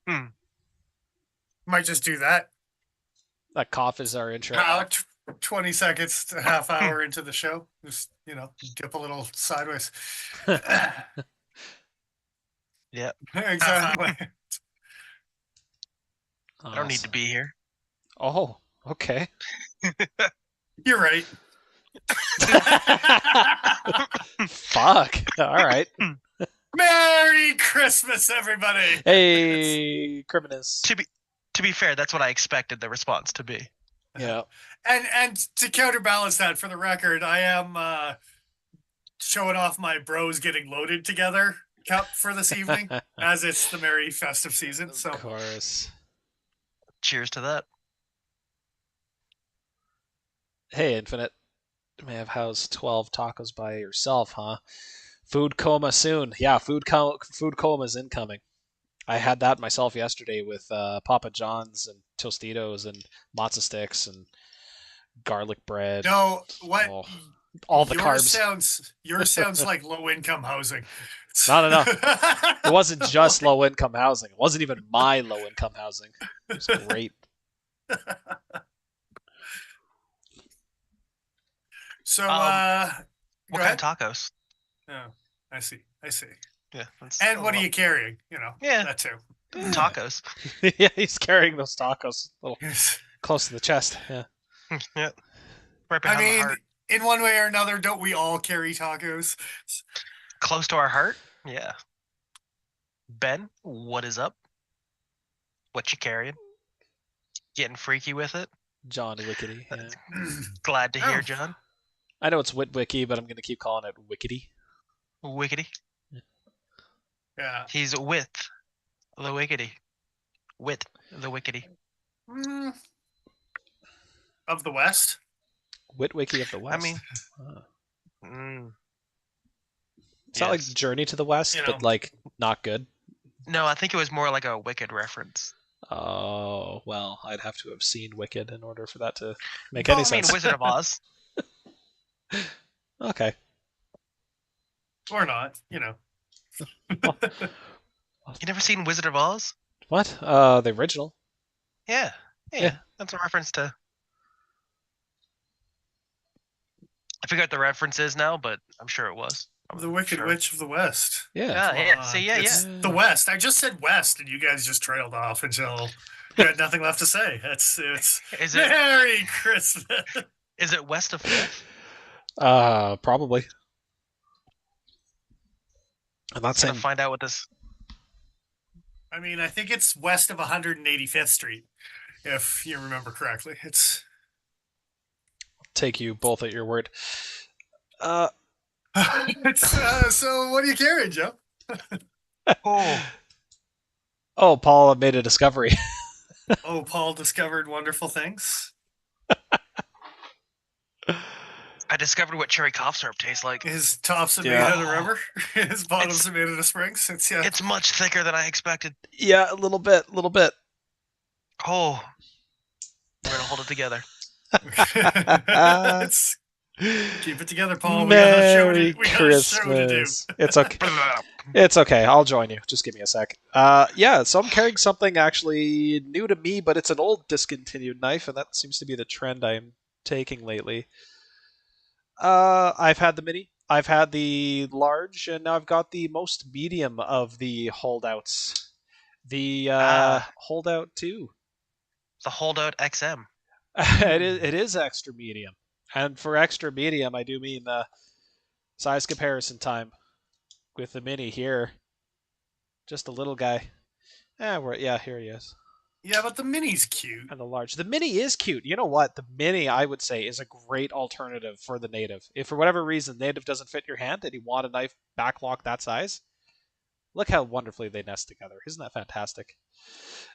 Might just do that. That cough is our intro. 20 seconds to half hour into the show. Just, dip a little sideways. Yeah. Exactly. I don't need to be here. Oh, okay. You're right. Fuck. All right. Merry Christmas, everybody. Hey, criminals. To be fair, that's what I expected the response to be. Yeah. And to counterbalance that, for the record, I am showing off my bros getting loaded together cup for this evening, as it's the merry festive season. So, of course. Cheers to that. Hey, Infinite. You may have housed 12 tacos by yourself, huh? Food coma soon. Yeah, food coma's incoming. I had that myself yesterday with Papa John's and Tostitos and matzo sticks and garlic bread. no, what? Oh, all the yours carbs. Yours sounds like low income housing. No. It wasn't just low income housing. It wasn't even my low income housing. It was great. So, what kind of tacos? Oh, I see. Yeah. And what are you carrying? Yeah, that too. Tacos. Yeah, he's carrying those tacos a little close to the chest. Yeah. Yeah. Right behind the heart. In one way or another, don't we all carry tacos? Close to our heart? Yeah. Ben, what is up? What you carrying? Getting freaky with it? John Wickety. Yeah. Glad to hear, John. I know it's Witwicky, but I'm going to keep calling it Wickety. Wickety. Yeah. He's with the Wickety. With the Wickety. Of the West? Witwicky of the West. I mean, it's not like Journey to the West, but like not good. No, I think it was more like a Wicked reference. Oh, well, I'd have to have seen Wicked in order for that to make any sense. I mean, Wizard of Oz. Okay. Or not, You never seen Wizard of Oz? What? The original? Yeah. That's a reference to... I forget the reference is now, but I'm sure it was. The Wicked Witch of the West. Yeah. It's the West. I just said West, and you guys just trailed off until you had nothing left to say. It's Merry Christmas. Is it west of 5th? Probably. I'm not saying. Gonna find out what this. I mean, I think it's west of 185th Street, if you remember correctly. It's. Take you both at your word. So what are you carrying, Joe? Oh, Paul made a discovery. Oh, Paul discovered wonderful things. I discovered what cherry cough syrup tastes like. His tops are made out of rubber. His bottoms are made out of springs. It's much thicker than I expected. Yeah, a little bit. Oh, we're gonna hold it together. Keep it together, Paul. Merry Christmas. It's okay. It's okay. I'll join you. Just give me a sec. So I'm carrying something actually new to me, but it's an old discontinued knife, and that seems to be the trend I'm taking lately. I've had the mini, I've had the large, and now I've got the most medium of the holdouts. The holdout 2. The holdout XM. It is extra medium. And for extra medium, I do mean size comparison time with the mini here. Just a little guy. Here he is. Yeah, but the mini's cute. And the large. The mini is cute. You know what? The mini, I would say, is a great alternative for the native. If for whatever reason native doesn't fit your hand and you want a knife backlock that size, look how wonderfully they nest together. Isn't that fantastic?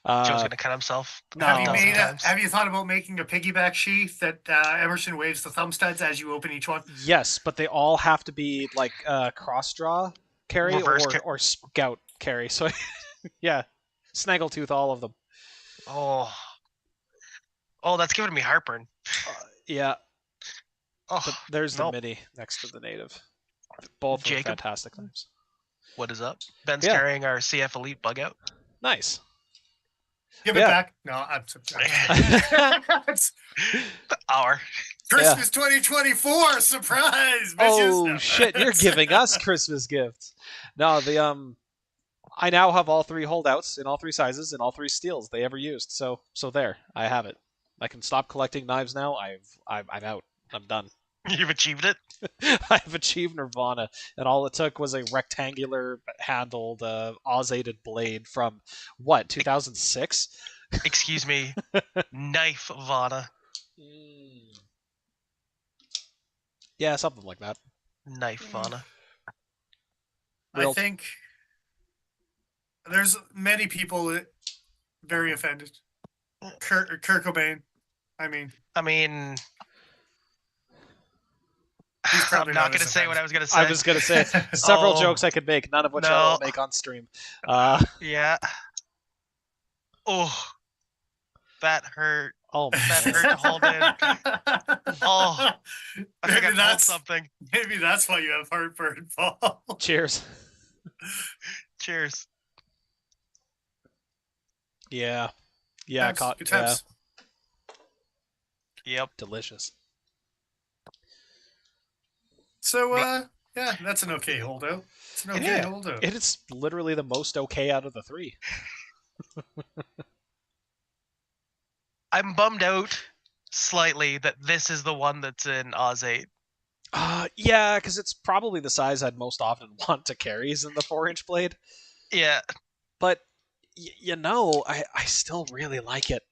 Joe's gonna cut himself. No. Have you thought about making a piggyback sheath that Emerson waves the thumb studs as you open each one? Yes, but they all have to be like cross draw carry or scout carry. So yeah, snaggletooth all of them. Oh, that's giving me heartburn. Yeah. But there's the mini next to the native. Both are fantastic knives. What is up? Ben's carrying our CF Elite bug out. Nice. Give it Yeah. back. No, I'm it's Hour. Christmas 2024 surprise, bitches. Oh No. shit, you're giving us Christmas gifts. No, I now have all 3 holdouts in all 3 sizes and all 3 steels they ever used. So there, I have it. I can stop collecting knives now. I'm out. I'm done. You've achieved it. I've achieved Nirvana, and all it took was a rectangular handled Oz-aided blade from what 2006. Excuse me. Knife Vana. Yeah, something like that. Knife Vana. I think there's many people very offended. Kurt Cobain. I mean, he's probably I'm not as going to say what I was going to say. I was going to say several Oh, jokes I could make, none of which I will make on stream. Yeah. Oh, that hurt. Oh, That man. hurt to hold in. Oh, I think I pulled that's something. maybe that's why you have heartburn, Paul. Cheers. Cheers. Yeah. Good times. Yep. Delicious. So, yeah, that's an okay holdout. It's an okay holdout. It is literally the most okay out of the 3. I'm bummed out slightly that this is the one that's in Oz 8. Yeah, because it's probably the size I'd most often want to carry is in the 4-inch blade. Yeah. But, I still really like it.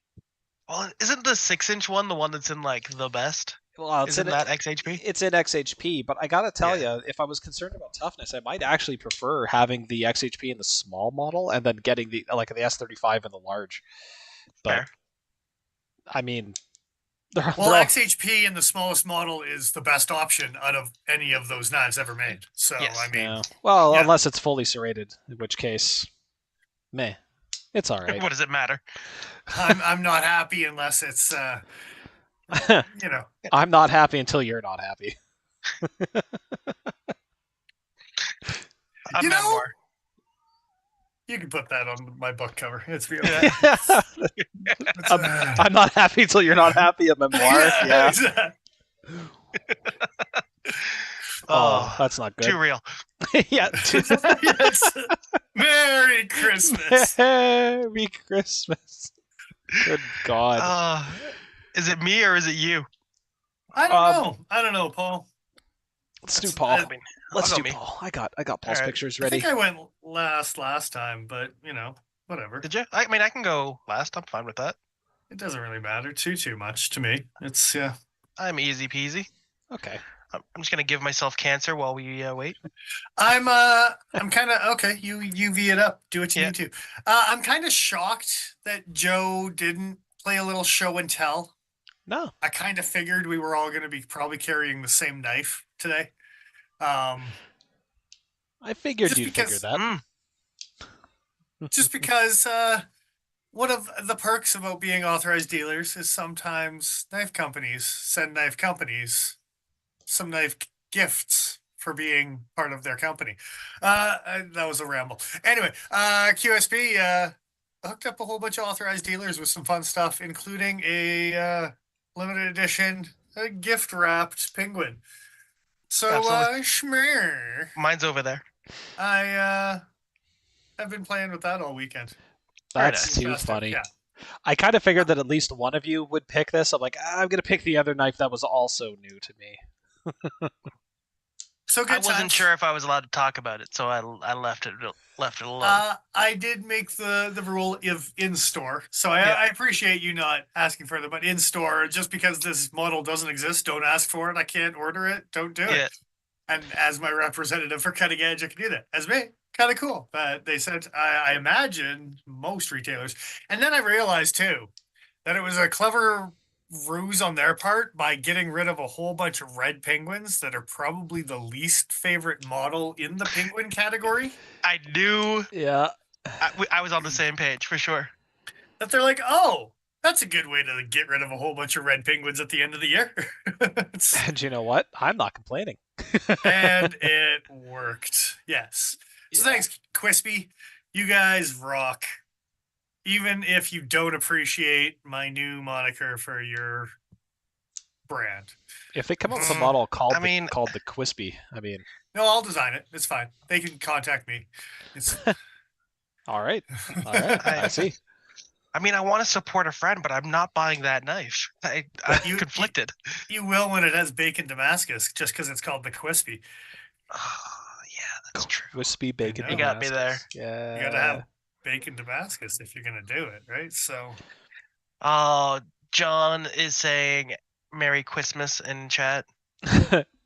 Well, isn't the 6-inch one the one that's in, like, the best? Well, Isn't that XHP? It's in XHP, but I gotta tell you, if I was concerned about toughness, I might actually prefer having the XHP in the small model and then getting the S35 in the large. But Fair. I mean, XHP in the smallest model is the best option out of any of those knives ever made. So Yes. I mean, unless it's fully serrated, in which case, meh, it's all right. What does it matter? I'm not happy unless it's I'm not happy until you're not happy. Memoir. You can put that on my book cover. It's real. I'm not happy until you're not happy. A memoir. Yeah. Oh, that's not good. Too real. Yeah. Yes. Merry Christmas. Merry Christmas. Good God. Is it me or is it you? I don't know, Paul. Let's do Paul. Let's do me. Paul. I got Paul's All right. pictures I ready. think I went last time, but whatever. Did you? I mean, I can go last. I'm fine with that. It doesn't really matter too much to me. It's I'm easy peasy. Okay. I'm just gonna give myself cancer while we wait. I'm kind of okay. You UV it up. Do what you need to. I'm kind of shocked that Joe didn't play a little show and tell. No. I kind of figured we were all going to be probably carrying the same knife today. I figured you'd figure that. Just because one of the perks about being authorized dealers is sometimes knife companies send knife companies some knife gifts for being part of their company. That was a ramble. Anyway, QSB hooked up a whole bunch of authorized dealers with some fun stuff, including a limited edition gift wrapped penguin. So, schmear. Mine's over there. I've been playing with that all weekend. That's too funny. Yeah. I kind of figured that at least one of you would pick this. I'm like, I'm going to pick the other knife that was also new to me. So good I wasn't times. sure if I was allowed to talk about it, so I left it alone. I did make the rule of in store, so I appreciate you not asking further. But in store, just because this model doesn't exist, don't ask for it. I can't order it. Don't do it. And as my representative for Cutting Edge, I can do that. As me, kind of cool. But they said I imagine most retailers, and then I realized too that it was a clever ruse on their part by getting rid of a whole bunch of red penguins that are probably the least favorite model in the penguin category. I knew. Yeah. I was on the same page for sure. That they're like, oh, that's a good way to get rid of a whole bunch of red penguins at the end of the year. And you know what? I'm not complaining. And it worked. Yes. So thanks, Quispy. You guys rock. even if you don't appreciate my new moniker for your brand. If they come up with a model called I mean, called the Quispy, I mean, no, I'll design it. It's fine. They can contact me. It's all right, I see. I mean, I want to support a friend, but I'm not buying that knife. I'm conflicted. You will when it has bacon Damascus, just because it's called the Quispy. Yeah, that's true. Wispy bacon. You got me there. Yeah. You got to have bacon Damascus if you're gonna do it, right? So. Oh, John is saying Merry Christmas in chat.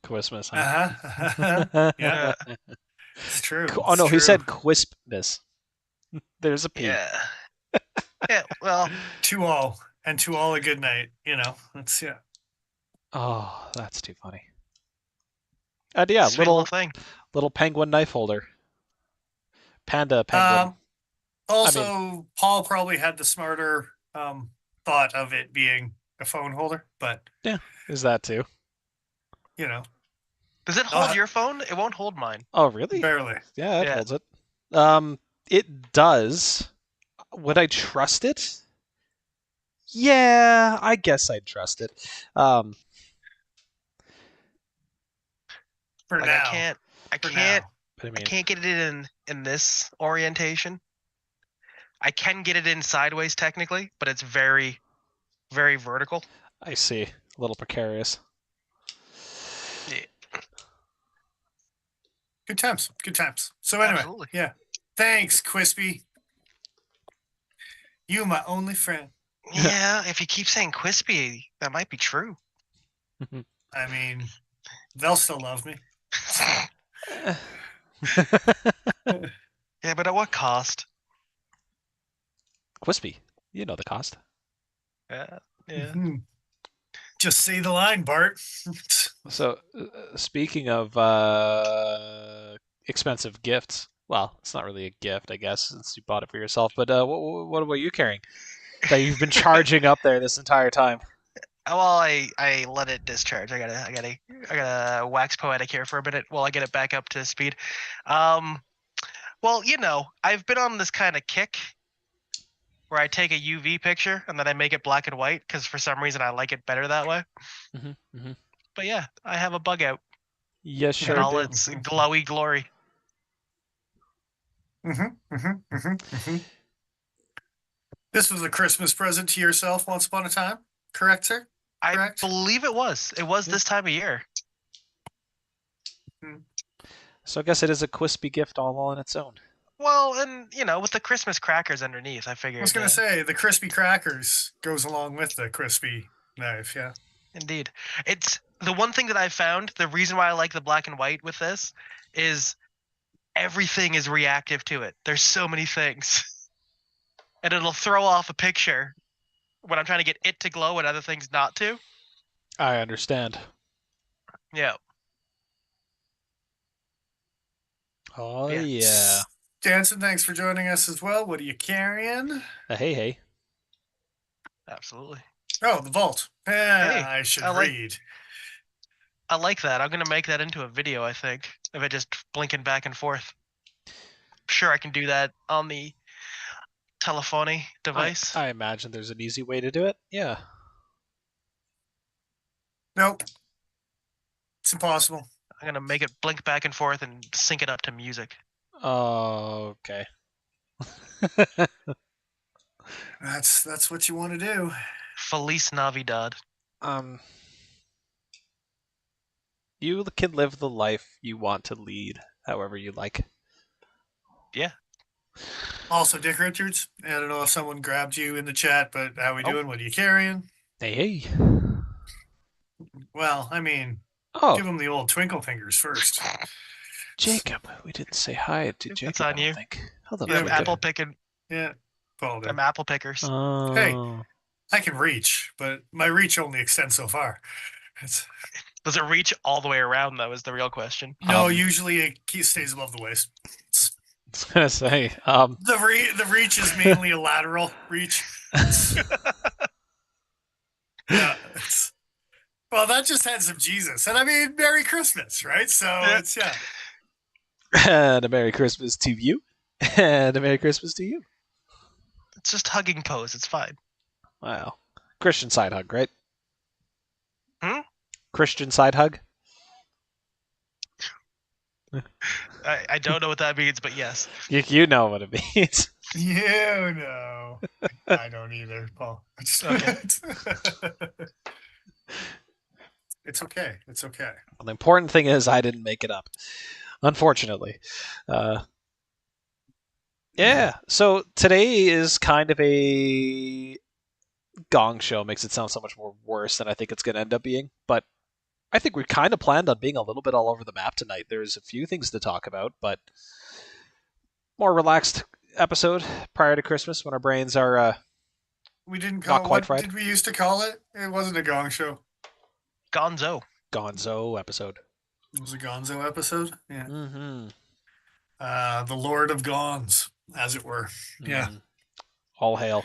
Christmas, huh? Yeah, it's true. Oh no, he said Quispness. There's a P. Yeah. Yeah. Well, to all a good night. You know, that's yeah. Oh, that's too funny. And yeah, little penguin knife holder. Panda penguin. Also, Paul probably had the smarter thought of it being a phone holder, but yeah, is that too? You know, does it hold your phone? It won't hold mine. Oh, really? Barely. Yeah, it holds it. It does. Would I trust it? Yeah, I guess I'd trust it. For like now, I can't get it in this orientation. I can get it in sideways technically, but it's very, very vertical. I see. A little precarious. Yeah. Good times. Good times. So anyway, Absolutely. Yeah. Thanks, Quispy. You my only friend. Yeah, if you keep saying Quispy, that might be true. I mean, they'll still love me. Yeah, but at what cost? Quispy. You know the cost. Yeah. Yeah. Mm-hmm. Just say the line, Bart. So, speaking of expensive gifts, well, it's not really a gift, I guess, since you bought it for yourself. But what are you carrying that you've been charging up there this entire time? Well, I let it discharge. I gotta wax poetic here for a minute while I get it back up to speed. Well, you know, I've been on this kind of kick where I take a UV picture and then I make it black and white because for some reason I like it better that way. But yeah, I have a bug out. Yes, sure. In all its glowy glory. This was a Christmas present to yourself once upon a time, correct, sir? Correct? I believe it was. It was this time of year. So I guess it is a Quispy gift all on its own. Well, and you know, with the Christmas crackers underneath, I figured. I was gonna say the crispy crackers goes along with the crispy knife, yeah. Indeed, it's the one thing that I found. The reason why I like the black and white with this is everything is reactive to it. There's so many things, and it'll throw off a picture when I'm trying to get it to glow and other things not to. I understand. Yeah. Oh yeah. Jansen, thanks for joining us as well. What are you carrying? Hey. Absolutely. Oh, the vault. Hey, I should read. I like that. I'm going to make that into a video, I think, of it just blinking back and forth. Sure, I can do that on the telephony device. I imagine there's an easy way to do it. Yeah. Nope. It's impossible. I'm going to make it blink back and forth and sync it up to music. Oh, okay. That's what you want to do. Feliz Navidad. You can live the life you want to lead, however you like. Yeah. Also, Dick Richards, I don't know if someone grabbed you in the chat, but how we doing? What are you carrying? Hey. Well, I mean, give him the old twinkle fingers first. Jacob, we didn't say hi to Jacob. It's on you. Hold on. I'm apple picking. Yeah. I'm apple pickers. Hey, I can reach, but my reach only extends so far. Does it reach all the way around, though, is the real question. No, usually it stays above the waist. I was going to say. The reach is mainly a lateral reach. Yeah. Well, that just had some Jesus. And I mean, Merry Christmas, right? So it's, yeah. And a Merry Christmas to you. And a Merry Christmas to you. just hugging pose. It's fine. Wow. Christian side hug, right? Christian side hug? I don't know what that means, but yes. You know what it means. You know. I don't either, Paul. Okay. It's okay. It's okay. Well, the important thing is I didn't make it up, unfortunately. Yeah, so today is kind of a gong show. Makes it sound so much more worse than I think it's going to end up being. But I think we kind of planned on being a little bit all over the map tonight. There's a few things to talk about, but more relaxed episode prior to Christmas when our brains are we didn't call not quite what fried. Did we used to call it? It wasn't a gong show. Gonzo. Gonzo episode. It was a Gonzo episode. Yeah. Mm-hmm. The Lord of Gons, as it were. Yeah. All hail.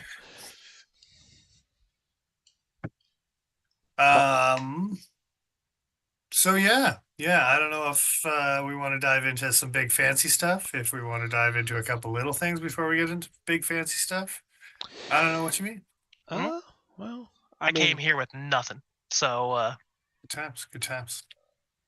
So yeah. I don't know if we want to dive into some big fancy stuff. If we want to dive into a couple little things before we get into big fancy stuff. I don't know what you mean. Well, I came here with nothing, so good times.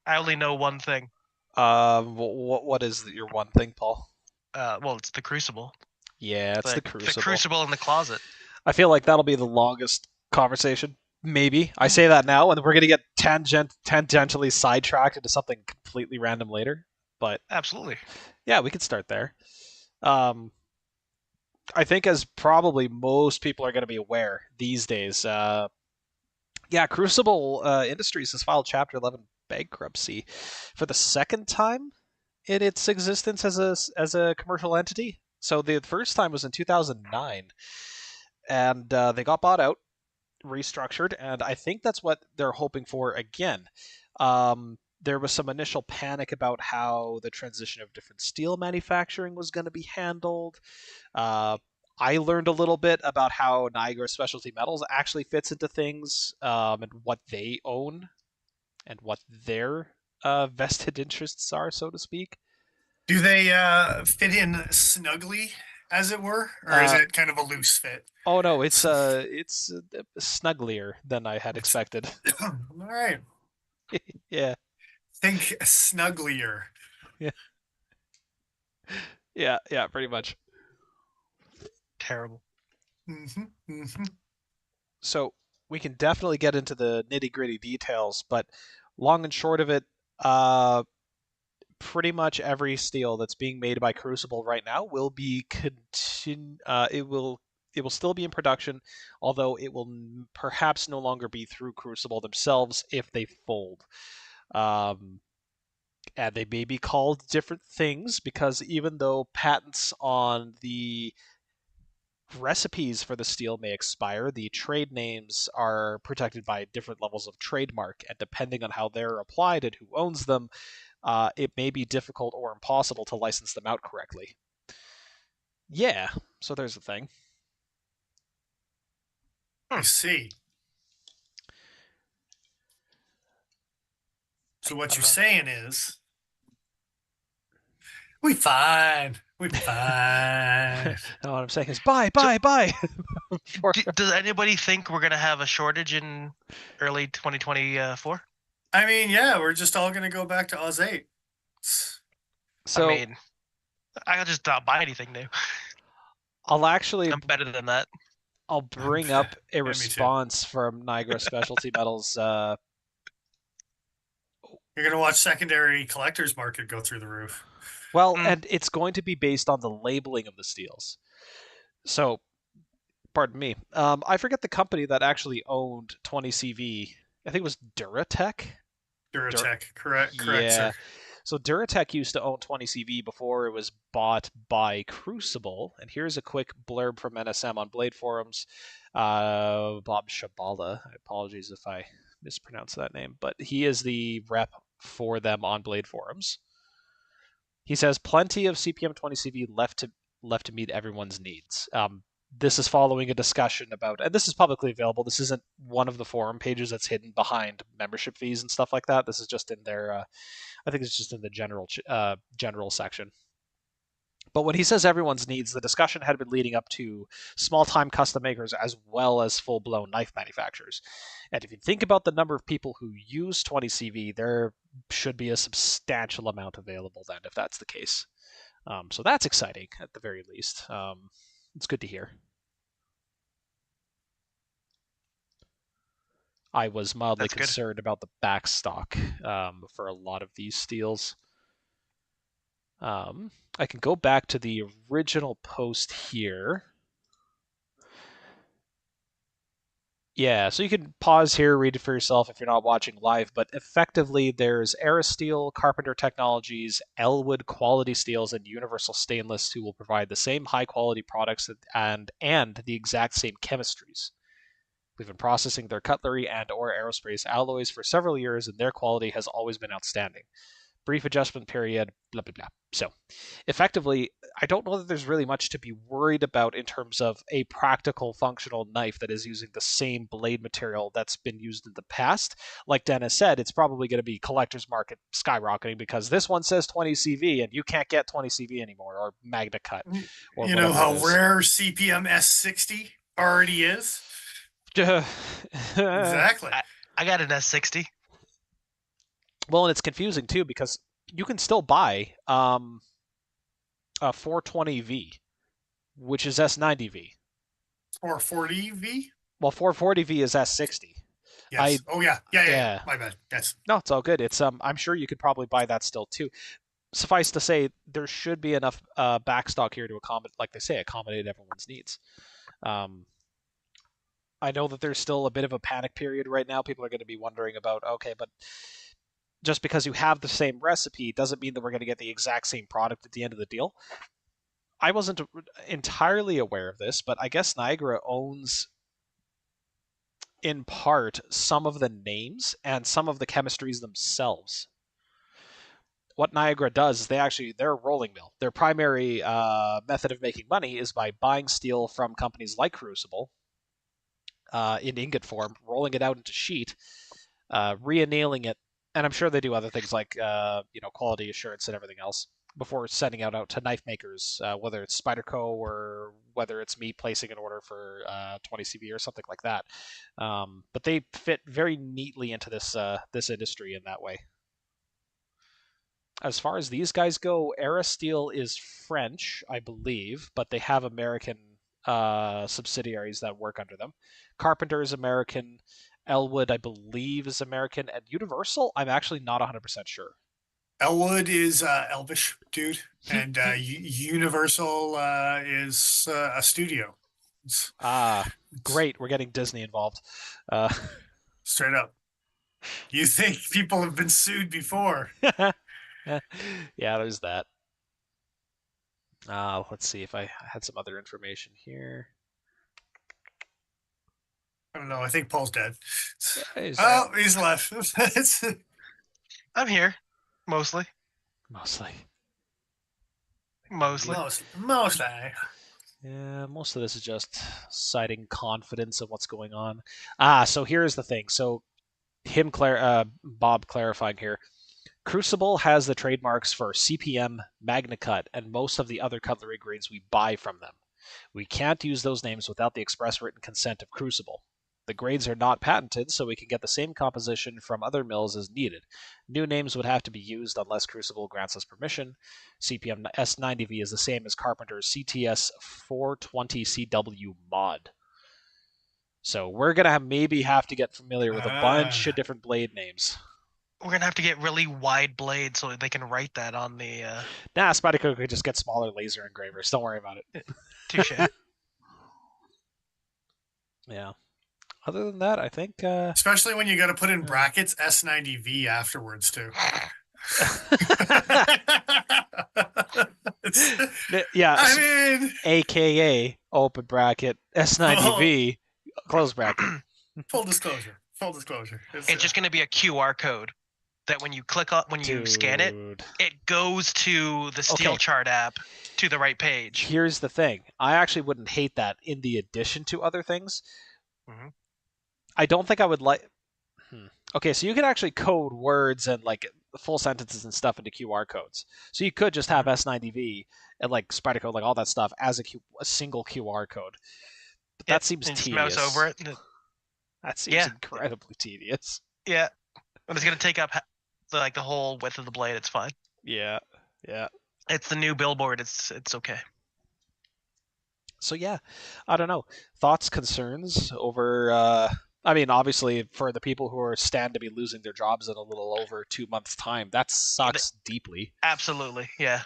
I only know one thing. What is your one thing, Paul? Well, it's the Crucible. Yeah, it's the Crucible. The Crucible in the closet. I feel like that'll be the longest conversation. Maybe. I say that now, and we're going to get tangentially sidetracked into something completely random later. But absolutely. Yeah, we could start there. I think as probably most people are going to be aware these days, Crucible Industries has filed Chapter 11 bankruptcy for the second time in its existence as a commercial entity. So the first time was in 2009, and they got bought out, restructured, and I think that's what they're hoping for again. There was some initial panic about how the transition of different steel manufacturing was going to be handled. I learned a little bit about how Niagara Specialty Metals actually fits into things, and what they own and what their vested interests are, so to speak. Do they fit in snugly, as it were, or is it kind of a loose fit? Oh no, it's snugglier than I had expected. All right. Yeah. Think snugglier. Yeah, pretty much. Terrible. So we can definitely get into the nitty-gritty details, but long and short of it, pretty much every steel that's being made by Crucible right now will be it will still be in production, although it will perhaps no longer be through Crucible themselves if they fold. And they may be called different things because even though patents on the recipes for the steel may expire, the trade names are protected by different levels of trademark, and depending on how they're applied and who owns them, it may be difficult or impossible to license them out correctly. Yeah, so there's a thing. I see. So what you're saying is, we fine. No, what I'm saying is, buy. Does anybody think we're gonna have a shortage in early 2024? I mean, yeah, we're just all gonna go back to Oz 8. So I mean, I'll just not buy anything new. I'm better than that. I'll bring up a response from Niagara Specialty Metals. You're gonna watch secondary collectors market go through the roof. Well, and it's going to be based on the labeling of the steels. So, pardon me. I forget the company that actually owned 20CV. I think it was Duratec. Correct, yeah. Sir. So Duratec used to own 20CV before it was bought by Crucible. And here's a quick blurb from NSM on Blade Forums. Bob Shabala. Apologies if I mispronounce that name, but he is the rep for them on Blade Forums. He says plenty of CPM 20CV left to meet everyone's needs. This is following a discussion about, and this is publicly available. This isn't one of the forum pages that's hidden behind membership fees and stuff like that. This is just in their, I think it's just in the general section. But when he says everyone's needs, the discussion had been leading up to small-time custom makers as well as full-blown knife manufacturers. And if you think about the number of people who use 20CV, there should be a substantial amount available then, if that's the case. So that's exciting, at the very least. It's good to hear. I was mildly concerned about the backstock for a lot of these steels. I can go back to the original post here. Yeah, so you can pause here, read it for yourself if you're not watching live, but effectively there's Aerosteel, Carpenter Technologies, Elwood Quality Steels, and Universal Stainless who will provide the same high-quality products and the exact same chemistries. We've been processing their cutlery and or aerospace alloys for several years, and their quality has always been outstanding. Brief adjustment period, blah, blah, blah. So, effectively, I don't know that there's really much to be worried about in terms of a practical, functional knife that is using the same blade material that's been used in the past. Like Dennis said, it's probably going to be collector's market skyrocketing because this one says 20 CV and you can't get 20 CV anymore, or Magna Cut. Or you know how rare CPM S60 already is? Exactly. I got an S60. Well, and it's confusing too because you can still buy a 420V, which is S90V. 440V? Well, 440V is S60. Yes. Yeah. My bad. Yes. No, it's all good. It's I'm sure you could probably buy that still too. Suffice to say, there should be enough backstock here to accommodate, like they say, accommodate everyone's needs. I know that there's still a bit of a panic period right now. People are going to be wondering about, okay, but just because you have the same recipe doesn't mean that we're going to get the exact same product at the end of the deal. I wasn't entirely aware of this, but I guess Niagara owns, in part, some of the names and some of the chemistries themselves. What Niagara does is they're a rolling mill. Their primary method of making money is by buying steel from companies like Crucible in ingot form, rolling it out into sheet, re-annealing it, and I'm sure they do other things like quality assurance and everything else before sending out to knife makers, whether it's Spyderco or whether it's me placing an order for 20 CV or something like that. But they fit very neatly into this industry in that way. As far as these guys go, Aerosteel is French, I believe, but they have American subsidiaries that work under them. Carpenter is American. Elwood, I believe, is American. And Universal, I'm actually not 100% sure. Elwood is Elvish dude, and Universal is a studio. Great. We're getting Disney involved. Straight up. You think people have been sued before? Yeah, there's that. Let's see if I had some other information here. I don't know. I think Paul's dead. Yeah, he's left. I'm here. Mostly. Yeah, most of this is just citing confidence in what's going on. So here's the thing. So Bob clarifying here. Crucible has the trademarks for CPM, Magna Cut, and most of the other cutlery grades we buy from them. We can't use those names without the express written consent of Crucible. The grades are not patented, so we can get the same composition from other mills as needed. New names would have to be used unless Crucible grants us permission. CPM S90V is the same as Carpenter's CTS 420CW mod. So we're going to maybe have to get familiar with a bunch of different blade names. We're going to have to get really wide blades so they can write that on the... Spyderco could just get smaller laser engravers. Don't worry about it. Touche. Yeah. Other than that, I think... Especially when you got to put in brackets S90V afterwards, too. Yeah. I mean... AKA open bracket S90V close bracket. Full disclosure. It's just going to be a QR code that when you click on, when you scan it, it goes to the Steel Chart app to the right page. Here's the thing. I actually wouldn't hate that in the addition to other things. I don't think I would like... Okay, so you can actually code words and like full sentences and stuff into QR codes. So you could just have S90V and like Spyderco, like all that stuff as a single QR code. But that seems and just tedious. mouse over it. That seems incredibly tedious. Yeah, but it's gonna take up the whole width of the blade. It's fine. Yeah. It's the new billboard. It's okay. So yeah, I don't know. Thoughts, concerns over. I mean, obviously, for the people who stand to be losing their jobs in a little over 2 months' time, that sucks deeply. Absolutely, yeah.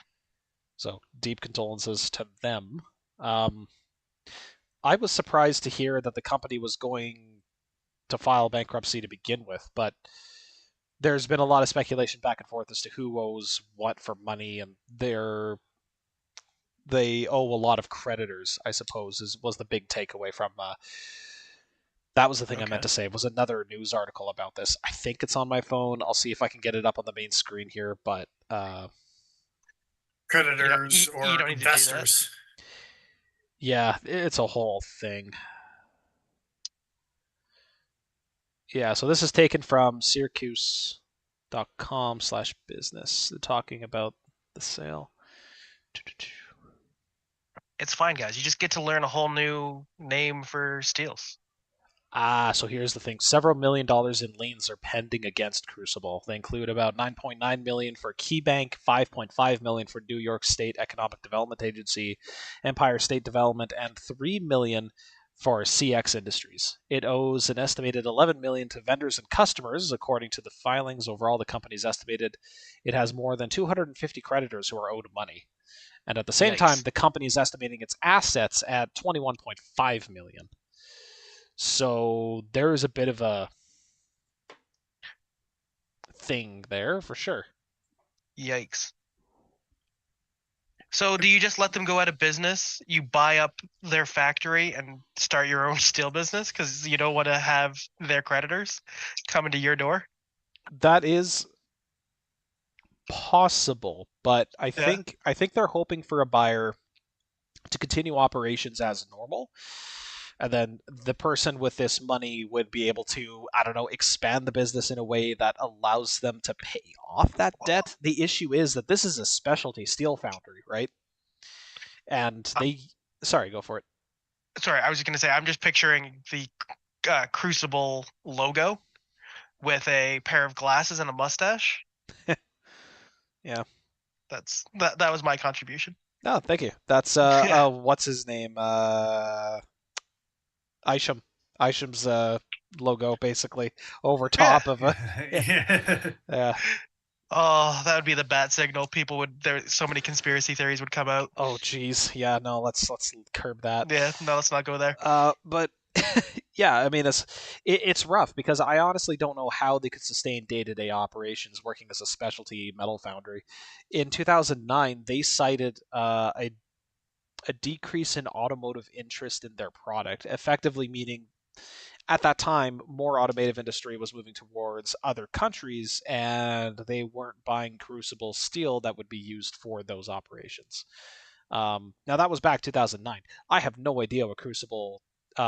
So deep condolences to them. I was surprised to hear that the company was going to file bankruptcy to begin with, but there's been a lot of speculation back and forth as to who owes what for money, and they owe a lot of creditors, I suppose, was the big takeaway from. That was the thing I meant to say. Was another news article about this. I think it's on my phone. I'll see if I can get it up on the main screen here, but creditors or investors. Yeah, it's a whole thing. Yeah, so this is taken from Syracuse.com/business. They're talking about the sale. It's fine, guys. You just get to learn a whole new name for steels. So here's the thing. Several $1 million in liens are pending against Crucible. They include about $9.9 million for KeyBank, $5.5 million for New York State Economic Development Agency, Empire State Development, and $3 million for CX Industries. It owes an estimated $11 million to vendors and customers, according to the filings. Overall, the company's estimated it has more than 250 creditors who are owed money. And at the same time, the company is estimating its assets at $21.5 million. So there is a bit of a thing there for sure. Yikes. So do you just let them go out of business? You buy up their factory and start your own steel business because you don't want to have their creditors coming to your door? That is possible, but I think they're hoping for a buyer to continue operations as normal. And then the person with this money would be able to, I don't know, expand the business in a way that allows them to pay off that debt. The issue is that this is a specialty steel foundry, right? And sorry, go for it. Sorry, I was just going to say, I'm just picturing the Crucible logo with a pair of glasses and a mustache. Yeah. That was my contribution. Oh, thank you. That's what's his name? Isham. Isham's logo, basically, over top of a. Yeah. Oh, that would be the bat signal. So many conspiracy theories would come out. Oh, geez. Yeah, no, let's curb that. Yeah, no, let's not go there. But yeah, I mean, it's rough because I honestly don't know how they could sustain day-to-day operations working as a specialty metal foundry. In 2009, they cited a decrease in automotive interest in their product, effectively meaning at that time more automotive industry was moving towards other countries and they weren't buying crucible steel that would be used for those operations. Now that was back 2009. I have no idea what Crucible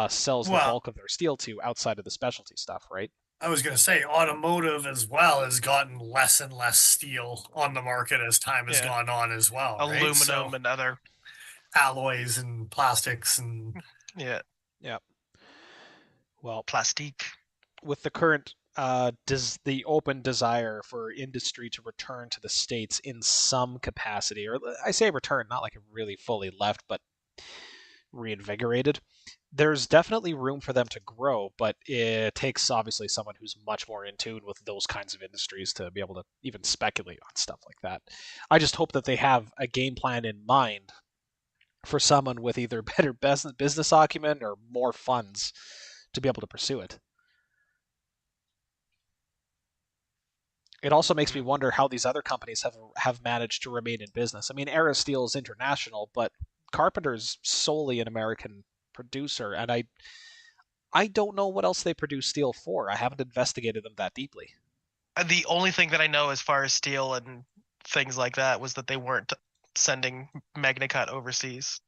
sells the bulk of their steel to outside of the specialty stuff, right? I was going to say automotive as well has gotten less and less steel on the market as time has gone on as well. Aluminum and other alloys and plastics and yeah. Well, plastique. With the current the open desire for industry to return to the States in some capacity, or I say return, not like it really fully left, but reinvigorated, there's definitely room for them to grow, but it takes obviously someone who's much more in tune with those kinds of industries to be able to even speculate on stuff like that. I just hope that they have a game plan in mind for someone with either better business acumen or more funds to be able to pursue it. It also makes me wonder how these other companies have managed to remain in business. I mean, Era Steel is international, but Carpenter's solely an American producer, and I don't know what else they produce steel for. I haven't investigated them that deeply. The only thing that I know as far as steel and things like that was that they weren't sending MagnaCut overseas.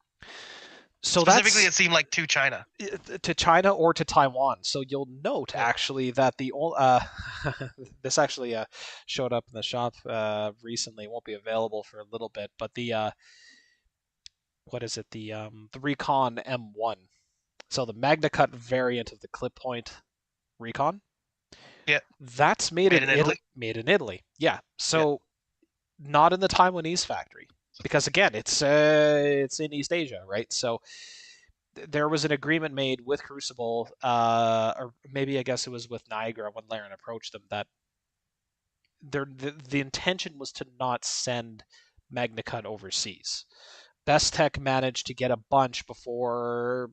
So specifically, it seemed like to China. To China or to Taiwan. So you'll note actually that the this actually showed up in the shop recently. It won't be available for a little bit, but the what is it? The Recon M1. So the MagnaCut variant of the clip point Recon. Yeah. That's made in Italy. Made in Italy. Yeah. So not in the Taiwanese factory because again, it's in East Asia, right? So there was an agreement made with Crucible, or maybe I guess it was with Niagara when Laren approached them, that the intention was to not send MagnaCut overseas. Best Tech managed to get a bunch before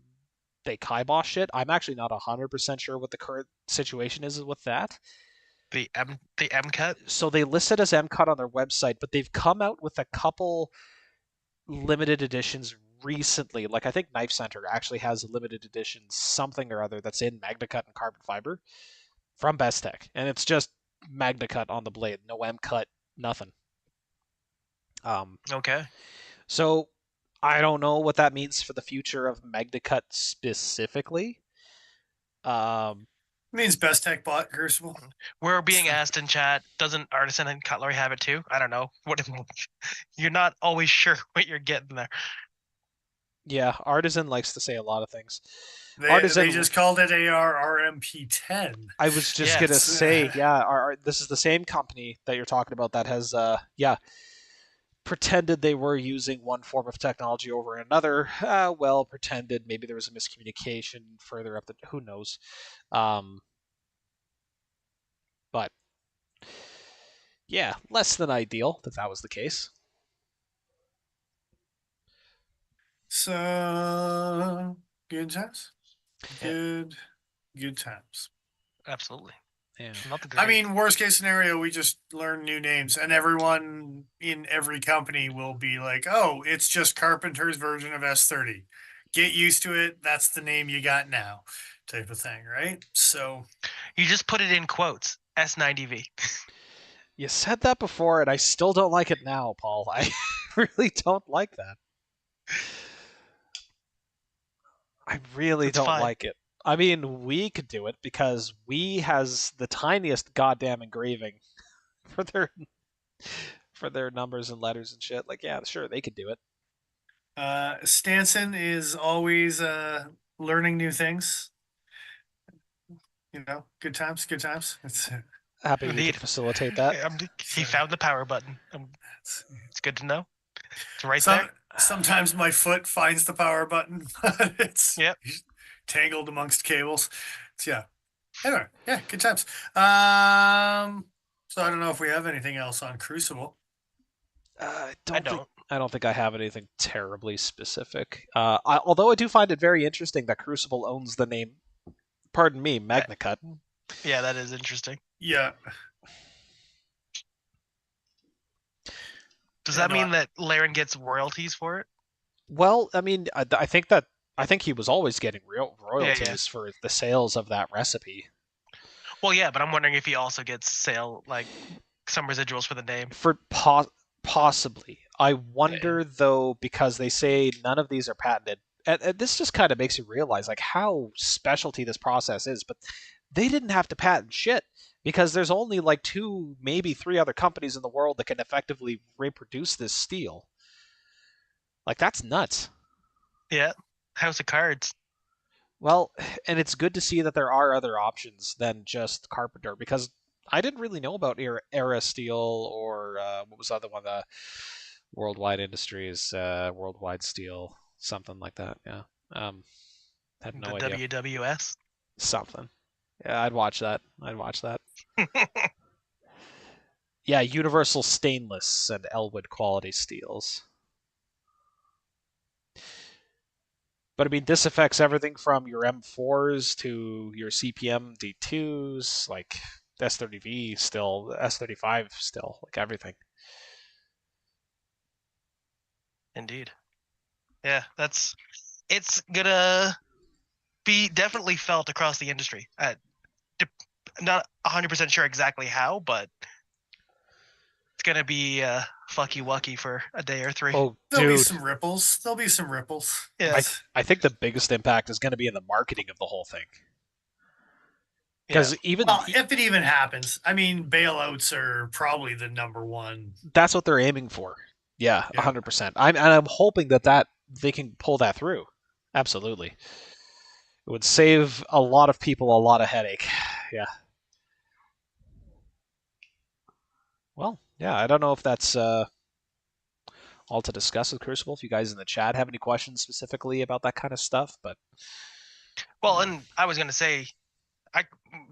they kiboshed it. I'm actually not 100% sure what the current situation is with that. The M cut. So they listed as M cut on their website, but they've come out with a couple limited editions recently. Like I think Knife Center actually has a limited edition something or other that's in MagnaCut and carbon fiber from Best Tech, and it's just MagnaCut on the blade, no M cut, nothing. Okay. So I don't know what that means for the future of MagnaCut specifically. Means Best Tech bought Crucible. We're being asked in chat, doesn't Artisan and Cutlery have it too? I don't know. What you're not always sure what you're getting there. Yeah, Artisan likes to say a lot of things. They just called it AR RMP10. I was just gonna say, this is the same company that you're talking about that has, pretended they were using one form of technology over another. Well, pretended maybe there was a miscommunication further up the, who knows. But yeah, less than ideal that was the case. So good times. Good times. Absolutely. Yeah. I mean, worst case scenario, we just learn new names, and everyone in every company will be like, "Oh, it's just Carpenter's version of S30. Get used to it. That's the name you got now," type of thing, right? So you just put it in quotes. S90V. You said that before, and I still don't like it now, Paul. I really don't like that. I really don't like it. I mean, we could do it because we has the tiniest goddamn engraving for their numbers and letters and shit. Like, yeah, sure, they could do it. Stanson is always learning new things. You know, good times, good times. It's happy we could facilitate that. He found the power button. It's good to know. It's right there. Sometimes my foot finds the power button. It's tangled amongst cables. So, anyway, yeah, good times. So I don't know if we have anything else on Crucible. I don't think I have anything terribly specific. Although I do find it very interesting that Crucible owns the name, pardon me, MagnaCut. Yeah, that is interesting. Yeah. Does that mean that Laren gets royalties for it? Well, I mean, I think he was always getting royalties for the sales of that recipe. Well, yeah, but I'm wondering if he also gets some residuals for the name. For possibly. I wonder though, because they say none of these are patented. And this just kind of makes you realize like how specialty this process is, but they didn't have to patent shit because there's only like 2, maybe 3 other companies in the world that can effectively reproduce this steel. Like, that's nuts. Yeah. House of Cards. Well, and it's good to see that there are other options than just Carpenter, because I didn't really know about Era Steel or what was the other one? Worldwide Industries, Worldwide Steel, something like that. Yeah. Had no idea. WWS? Something. Yeah, I'd watch that. Yeah, Universal Stainless and Elwood Quality Steels. But I mean, this affects everything from your M4s to your CPM D2s, like S30V still, S35 still, like everything. Indeed. Yeah, it's gonna be definitely felt across the industry. Not 100% sure exactly how, but it's gonna be fucky wucky for a day or 3. Oh, There'll be dude. some ripples. There'll be some ripples. Yes. I think the biggest impact is going to be in the marketing of the whole thing. Yeah. Because if it even happens, I mean, bailouts are probably the number one. that's what they're aiming for. Yeah, Yeah. 100%. I'm hoping that they can pull that through. Absolutely. It would save a lot of people a lot of headache. Yeah. Well, yeah, I don't know if that's all to discuss with Crucible. If you guys in the chat have any questions specifically about that kind of stuff, but Well, and I was gonna say,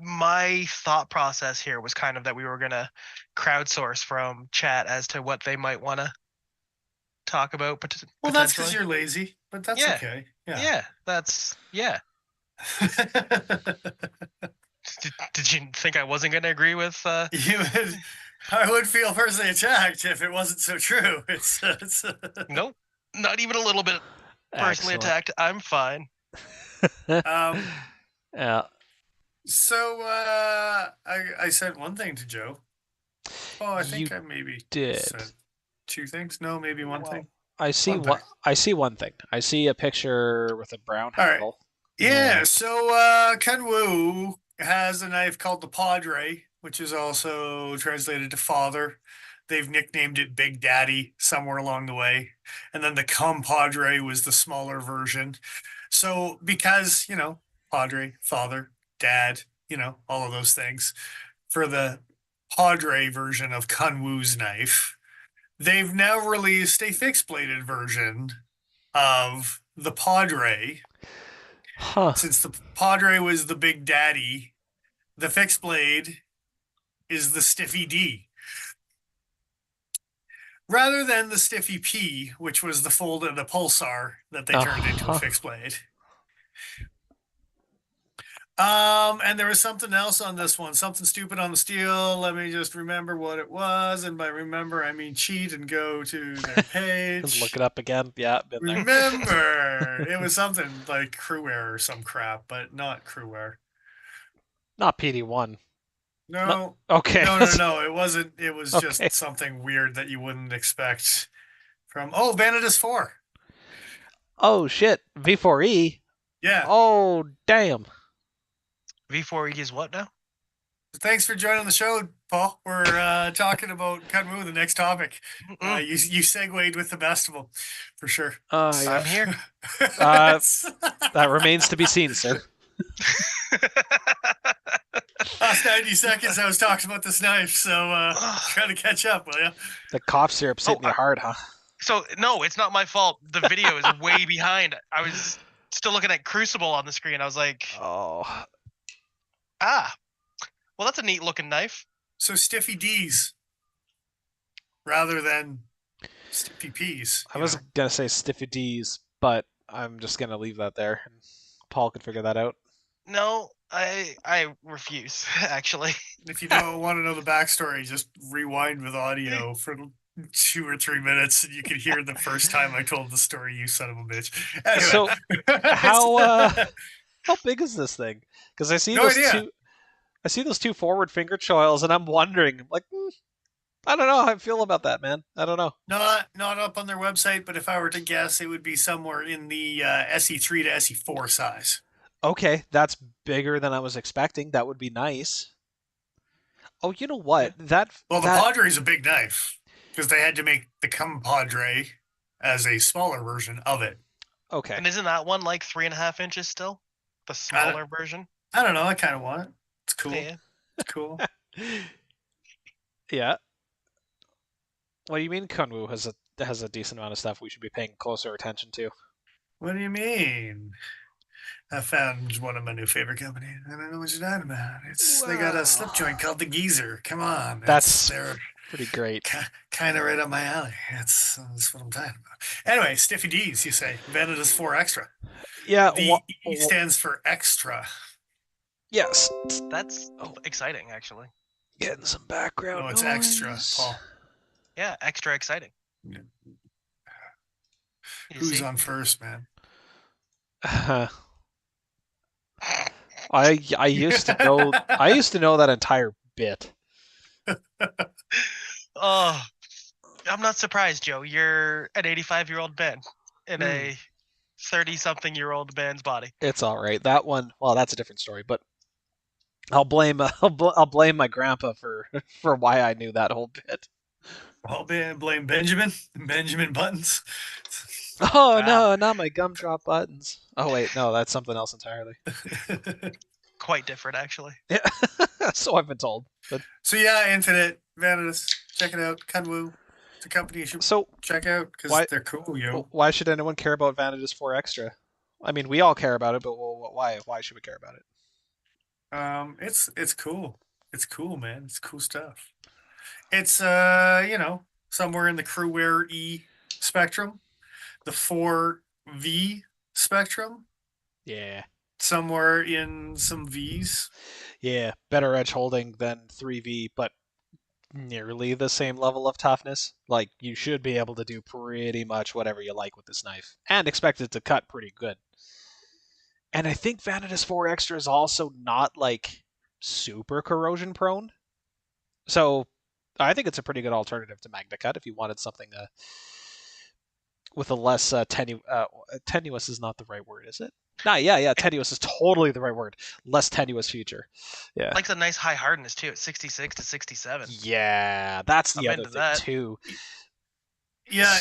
my thought process here was kind of that we were gonna crowdsource from chat as to what they might want to talk about. Well, that's because you're lazy, but that's Yeah. okay. Yeah, that's Did you think I wasn't going to agree with? I would feel personally attacked if it wasn't so true. It's Nope, not even a little bit personally excellent. attacked. I'm fine. Yeah. So I said one thing to Joe. Oh, I think I maybe did. said 2 things. No, maybe one thing. I see One thing. I see one thing. I see a picture with a brown All right. handle. Yeah, so Kunwu has a knife called the Padre, which is also translated to father. They've nicknamed it Big Daddy somewhere along the way. And then the Compadre was the smaller version. So because, Padre, father, dad, all of those things, for the Padre version of Kunwu's knife, they've now released a fixed bladed version of the Padre. Huh. Since the Padre was the Big Daddy, the fixed blade is the Stiffy D. Rather than the Stiffy P, which was the Pulsar that they turned into a fixed blade. And there was something else on this one, something stupid on the steel. Let me just remember what it was. And by remember, I mean cheat and go to their page. Look it up again. Yeah, been there. Remember, it was something like Crewwear or some crap, but not Crewwear. Not PD1. No. Okay. No. It wasn't. It was just something weird that you wouldn't expect from. Oh, Vanitas 4. Oh shit, V4E. Yeah. Oh damn. V4E is what now? Thanks for joining the show, Paul. We're talking about Kunwu, the next topic. You segued with the best of them, for sure. I'm here. That remains to be seen, sir. Last 90 seconds, I was talking about this knife, so try to catch up, will you? The cough syrup's hitting you hard, huh? So, no, it's not my fault. The video is way behind. I was still looking at Crucible on the screen. I was like, well, that's a neat looking knife. So Stiffy D's rather than Stiffy P's. I was going to say Stiffy D's, but I'm just going to leave that there. Paul could figure that out. No, I refuse, actually. If you don't want to know the backstory, just rewind with audio for 2 or 3 minutes, and you can hear the first time I told the story. You son of a bitch. Anyway. So how big is this thing? Because I see those two forward finger choils, and I'm wondering, like, I don't know how I feel about that, man. I don't know. Not up on their website, but if I were to guess, it would be somewhere in the SE3 to SE4 size. Okay, that's bigger than I was expecting. That would be nice. Oh, you know what? The Padre is a big knife because they had to make the Compadre as a smaller version of it. Okay. And isn't that one like 3.5 inches still? The smaller version? I don't know. I kind of want it. It's cool. Yeah. It's cool. Yeah. What do you mean Kunwu has a decent amount of stuff we should be paying closer attention to? What do you mean? I found one of my new favorite companies. I don't know what you're talking about. They got a slip joint called the Geezer. Come on. They're pretty great. Kind of right up my alley. That's what I'm talking about. Anyway, Stiffy D's, you say. Vanitas 4 Extra. Yeah. The E stands for extra. Yes. That's exciting, actually. Getting some background it's noise. extra, Paul. Yeah, extra exciting. Yeah. Who's on first, man? I used to know that entire bit. Oh, I'm not surprised, Joe. You're an 85-year-old man in a 30-something-year-old man's body. It's all right. That one, well, that's a different story. But I'll blame I'll blame my grandpa for why I knew that whole bit. I'll blame Benjamin Buttons. Oh no, not my gumdrop buttons. Oh wait, no, that's something else entirely. Quite different, actually. Yeah, so I've been told. But so yeah, Infinite Vanadis, check it out. Kunwu, it's a company you should check out because they're cool, yo. Why should anyone care about Vanadis 4 Extra? I mean, we all care about it, but why? Why should we care about it? It's cool. It's cool, man. It's cool stuff. It's somewhere in the Crewware E spectrum, the 4V spectrum. Yeah. Somewhere in some Vs. Yeah, better edge holding than 3V, but nearly the same level of toughness. Like, you should be able to do pretty much whatever you like with this knife, and expect it to cut pretty good. And I think Vanadis 4 Extra is also not, like, super corrosion prone. So, I think it's a pretty good alternative to Magna Cut if you wanted something with a less tenuous is not the right word, is it? Nah, yeah, tenuous is totally the right word. Less tenuous feature. Yeah. Like a nice high hardness too, at 66 to 67. Yeah, that's the other thing too. Yeah,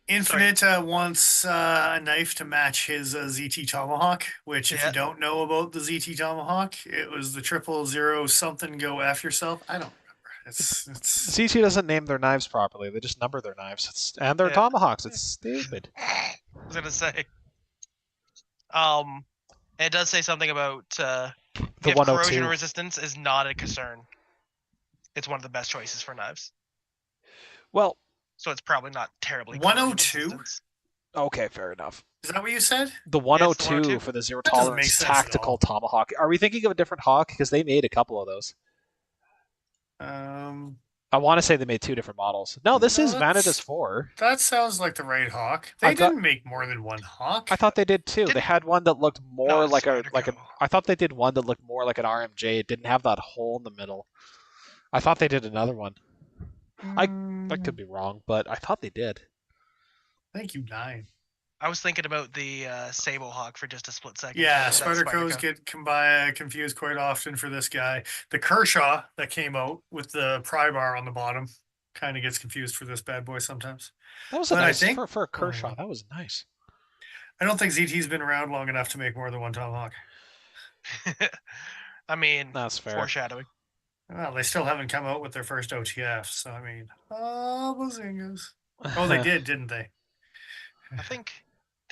Infinite wants a knife to match his ZT Tomahawk, which if you don't know about the ZT Tomahawk, it was the 000 something go F yourself. I don't remember. It's ZT doesn't name their knives properly. They just number their knives. And their tomahawks. It's stupid. I was gonna say. It does say something about the if 102. corrosion resistance is not a concern. It's one of the best choices for knives. Well, so it's probably not terribly. 102. Okay, fair enough. Is that what you said? 102, the 102. For the zero tolerance tactical tomahawk. Are we thinking of a different hawk? Because they made a couple of those. I want to say they made two different models. No, this is Vanadis 4. That sounds like the right hawk. They didn't make more than one hawk. I thought they did too. They had one that looked more like a I thought they did one that looked more like an RMJ. It didn't have that hole in the middle. I thought they did another one. I could be wrong, but I thought they did. Thank you, 9. I was thinking about the Sable Hawk for just a split second. Yeah, Spider Crows get confused quite often for this guy. The Kershaw that came out with the pry bar on the bottom kind of gets confused for this bad boy sometimes. That was nice for a Kershaw. That was nice. I don't think ZT's been around long enough to make more than one Tomahawk. I mean, that's fair. Foreshadowing. Well, they still haven't come out with their first OTF, so I mean, bazingas. Oh, they did, didn't they? I think.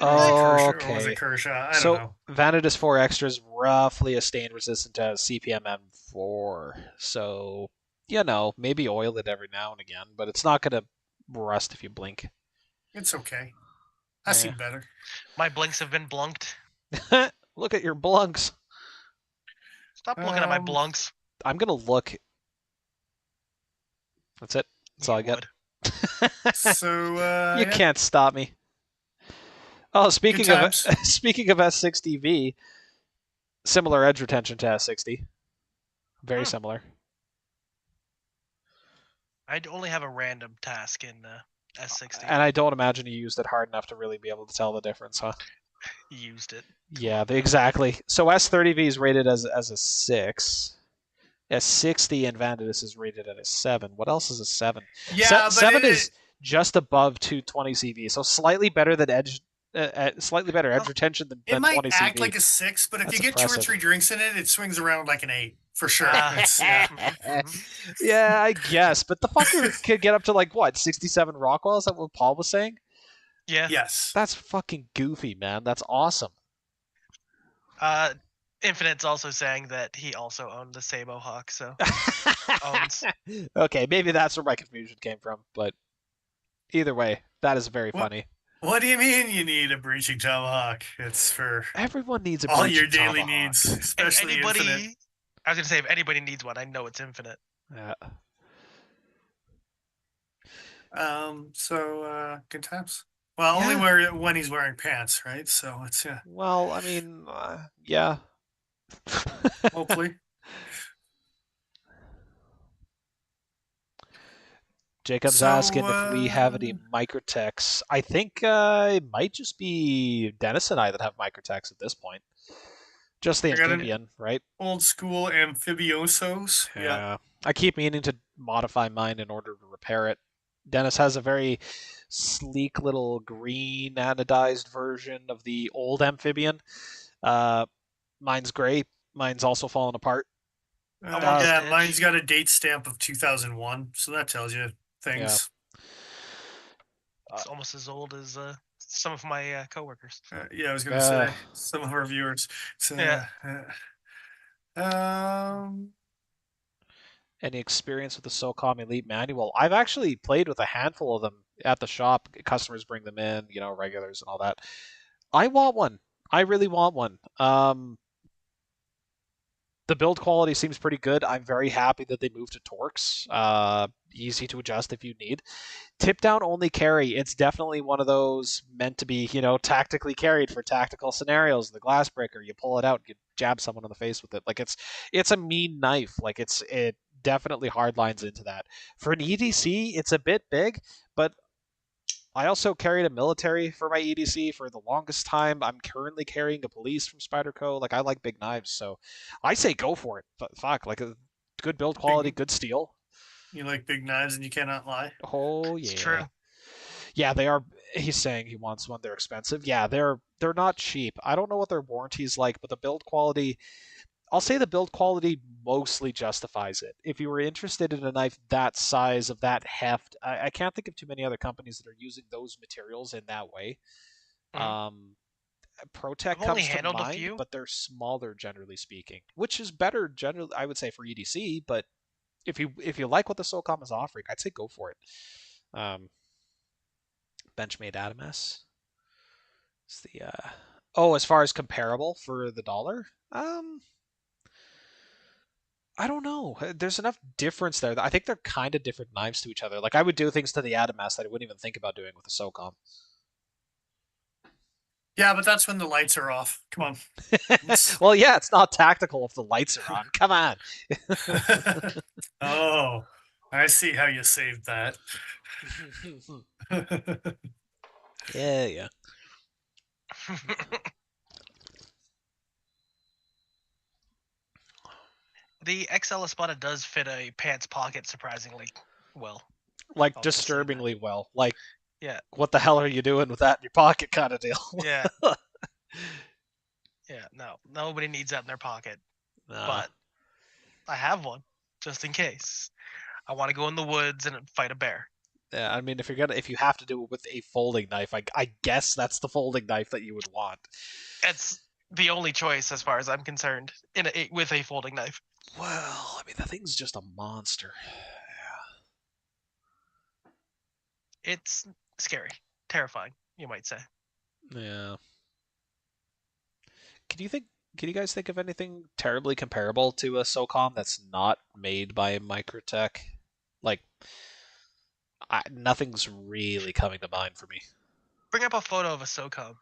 Okay. Was it Kershaw? I don't know. Vanadis 4 Extra is roughly a stain resistant to CPM M4. So, maybe oil it every now and again, but it's not going to rust if you blink. It's okay. I see better. My blinks have been blunked. Look at your blunks. Stop looking at my blunks. I'm going to look. That's it. That's all I get. So, you can't stop me. Oh, speaking of S60V, similar edge retention to S60. Very similar. I'd only have a random task in S60. And I don't imagine you used it hard enough to really be able to tell the difference, huh? Used it. Yeah, exactly. So S30V is rated as a 6. S60 in Vanadis is rated at a 7. What else is a 7? Yeah, 7 is just above 220 CV, so slightly better than edge retention than 20 CV. It might act like a 6, but if you get impressive. 2 or 3 drinks in it, it swings around like an 8 for sure. Yeah, I guess. But the fucker could get up to 67 Rockwell? Is that what Paul was saying? Yeah. Yes. That's fucking goofy, man. That's awesome. Infinite's also saying that he also owned the Sabo Hawk, so owns. Okay, maybe that's where my confusion came from, but either way, that is very funny. What do you mean you need a breaching tomahawk? It's for everyone needs a all breaching your daily tomahawk. needs, especially Infinite. I was gonna say if anybody needs one, I know it's Infinite. Yeah. So good times. Well, only when he's wearing pants, right? So it's Well, I mean, yeah. Hopefully. Jacob's So, asking if we have any microtechs. I think it might just be Dennis and I that have microtechs at this point. Just the I got an amphibian, right? old school amphibiosos. Yeah. Yeah. I keep meaning to modify mine in order to repair it. Dennis has a very sleek little green anodized version of the old amphibian. Uh, mine's gray. Mine's also falling apart. Almost Yeah, Stitch. mine's got a date stamp of 2001, so that tells you Yeah. things. It's almost as old as some of my coworkers. Yeah, I was gonna say some of our viewers. So, Yeah. um, Any experience with the SOCOM Elite Manual? I've actually played with a handful of them at the shop. Customers bring them in, regulars and all that. I want one. I really want one. The build quality seems pretty good. I'm very happy that they moved to Torx. Easy to adjust if you need. Tip down only carry. It's definitely one of those meant to be, tactically carried for tactical scenarios. The glass breaker, you pull it out, you jab someone in the face with it. Like it's a mean knife. Like it definitely hard lines into that. For an EDC, it's a bit big, but I also carried a military for my EDC for the longest time. I'm currently carrying a police from Spyderco. Like I like big knives, so I say go for it. Fuck, like a good build quality, good steel. You like big knives and you cannot lie. Oh yeah, it's true. Yeah, they are. He's saying he wants one. They're expensive. Yeah, they're not cheap. I don't know what their warranty's like, but the build quality. I'll say the build quality mostly justifies it. If you were interested in a knife that size, of that heft, I can't think of too many other companies that are using those materials in that way. Mm. ProTech I've only comes to handled a mind, few. but they're smaller generally speaking, which is better generally, I would say, for EDC. But if you like what the SOCOM is offering, I'd say go for it. Benchmade Adamas. It's the as far as comparable for the dollar, I don't know. There's enough difference there. I think they're kind of different knives to each other. Like I would do things to the Adamas that I wouldn't even think about doing with the SOCOM. Yeah, but that's when the lights are off. Come on. Well, yeah, it's not tactical if the lights are on. Come on. Oh, I see how you saved that. Yeah. The XL Espada does fit a pants pocket surprisingly well. Like I'll just say that. disturbingly well. Like, Yeah. what the hell are you doing with that in your pocket kind of deal? Yeah. Yeah. No, nobody needs that in their pocket. No. But I have one just in case. I want to go in the woods and fight a bear. Yeah, I mean, if you have to do it with a folding knife, I guess that's the folding knife that you would want. It's the only choice as far as I'm concerned with a folding knife. Well, I mean, the thing's just a monster. It's scary, terrifying, you might say. Yeah. Can you guys think of anything terribly comparable to a SOCOM that's not made by Microtech? Like, nothing's really coming to mind for me. Bring up a photo of a SOCOM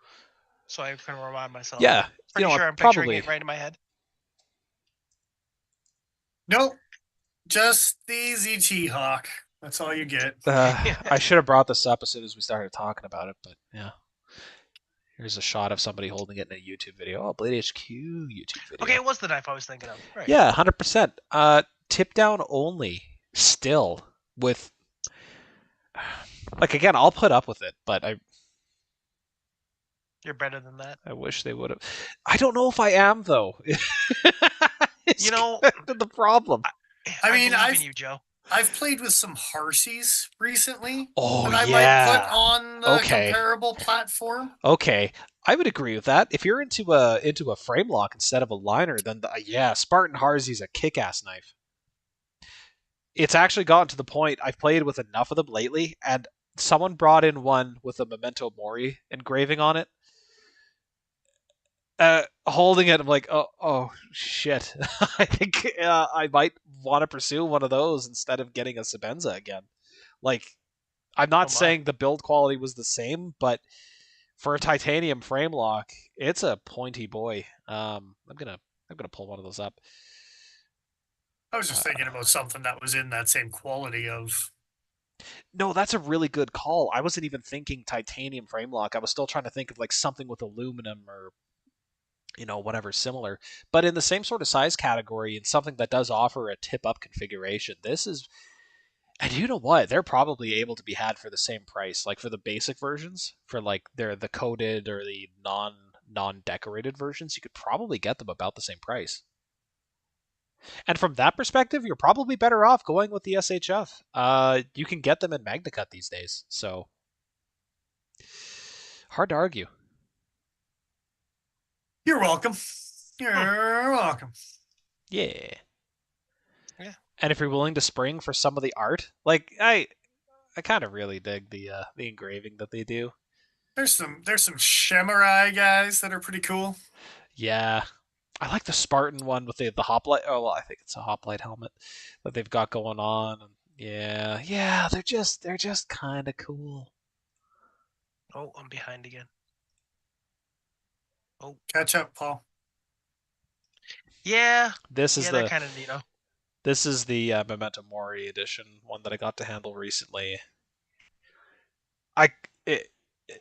so I can remind myself. Yeah, Pretty sure I'm probably picturing it right in my head. Nope, just the ZT Hawk. That's all you get. I should have brought this up as soon as we started talking about it, but yeah. Here's a shot of somebody holding it in a YouTube video. Oh, Blade HQ YouTube video. Okay, it was the knife I was thinking of. Right. Yeah, 100%. Tip down only, still, with... Like, again, I'll put up with it, but You're better than that. I wish they would have. I don't know if I am, though. It's the problem. I mean, believe in you, Joe. I've played with some Harsies recently. Oh, that I yeah. might put on the comparable platform. Okay, I would agree with that. If you're into a frame lock instead of a liner, then Spartan Harzy's a kick-ass knife. It's actually gotten to the point I've played with enough of them lately, and someone brought in one with a Memento Mori engraving on it. Holding it, I'm like, oh shit. I think I might want to pursue one of those instead of getting a Sebenza again. Like, I'm not saying the build quality was the same, but for a titanium frame lock, it's a pointy boy. I'm gonna pull one of those up. I was just thinking about something that was in that same quality of No, that's a really good call. I wasn't even thinking titanium frame lock. I was still trying to think of like something with aluminum or whatever similar. But in the same sort of size category and something that does offer a tip up configuration, this is. And you know what? They're probably able to be had for the same price, like for the basic versions, for like the coated or the non decorated versions. You could probably get them about the same price. And from that perspective, you're probably better off going with the SHF. You can get them in MagnaCut these days, so hard to argue. You're welcome. You're welcome. Yeah. Yeah. And if you're willing to spring for some of the art, like I kind of really dig the engraving that they do. There's some samurai guys that are pretty cool. Yeah. I like the Spartan one with the hoplite. Oh, well, I think it's a hoplite helmet that they've got going on. Yeah, they're just kind of cool. Oh, I'm behind again. Oh, catch up, Paul. Yeah. This is that kind of This is the Memento Mori edition, one that I got to handle recently.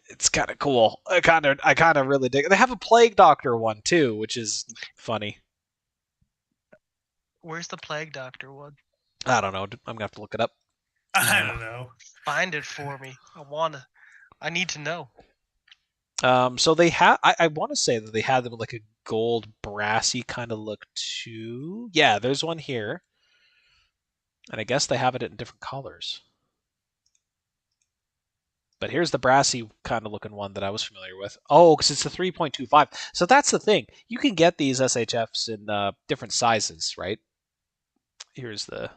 It's kind of cool. I kind of really dig it. They have a Plague Doctor one too, which is funny. Where's the Plague Doctor one? I don't know. I'm gonna have to look it up. I don't know. Find it for me. I need to know. So they have. I want to say that they had them with like a gold brassy kind of look too. Yeah, there's one here, and I guess they have it in different colors. But here's the brassy kind of looking one that I was familiar with. Oh, because it's the 3.25. So that's the thing. You can get these SHFs in different sizes, right? Here's the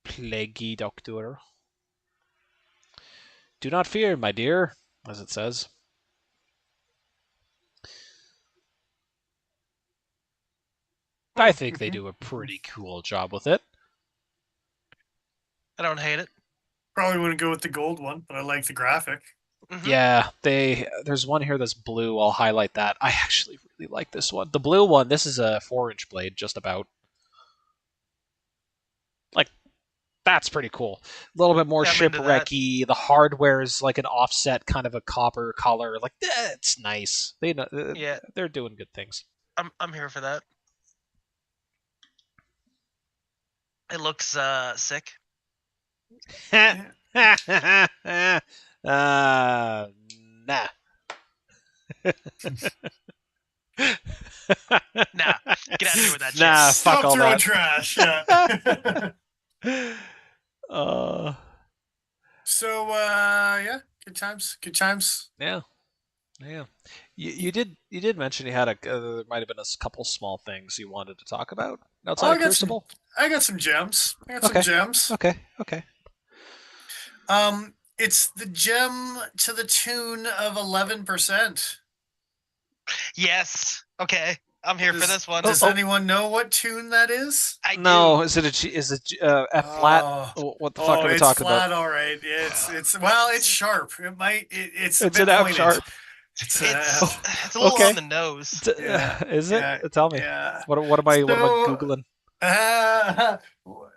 Plague Doctor. Do not fear, my dear, as it says. I think they do a pretty cool job with it. I don't hate it. Probably wouldn't go with the gold one, but I like the graphic. Mm-hmm. Yeah, there's one here that's blue. I'll highlight that. I actually really like this one. The blue one, this is a 4-inch blade, just about. Like, that's pretty cool. A little bit more shipwrecky. The hardware is like an offset kind of a copper color. Like, it's nice. They're doing good things. I'm here for that. It looks sick. Nah. Nah, get out of here with that shit. Nah, fuck all that. Trash. Yeah. So yeah, good times. Yeah. You did mention you had there might have been a couple small things you wanted to talk about outside of Crucible. I got some gems. Some gems. Okay. It's the gem to the tune of 11%. Yes. Okay. I'm here for this one. Does anyone know what tune that is? I do. No, is it F flat? What the fuck are we talking about? It's flat, all right. It's sharp. It's an F sharp. It's a little on the nose. Is it? Yeah. Tell me. Yeah. What am I googling?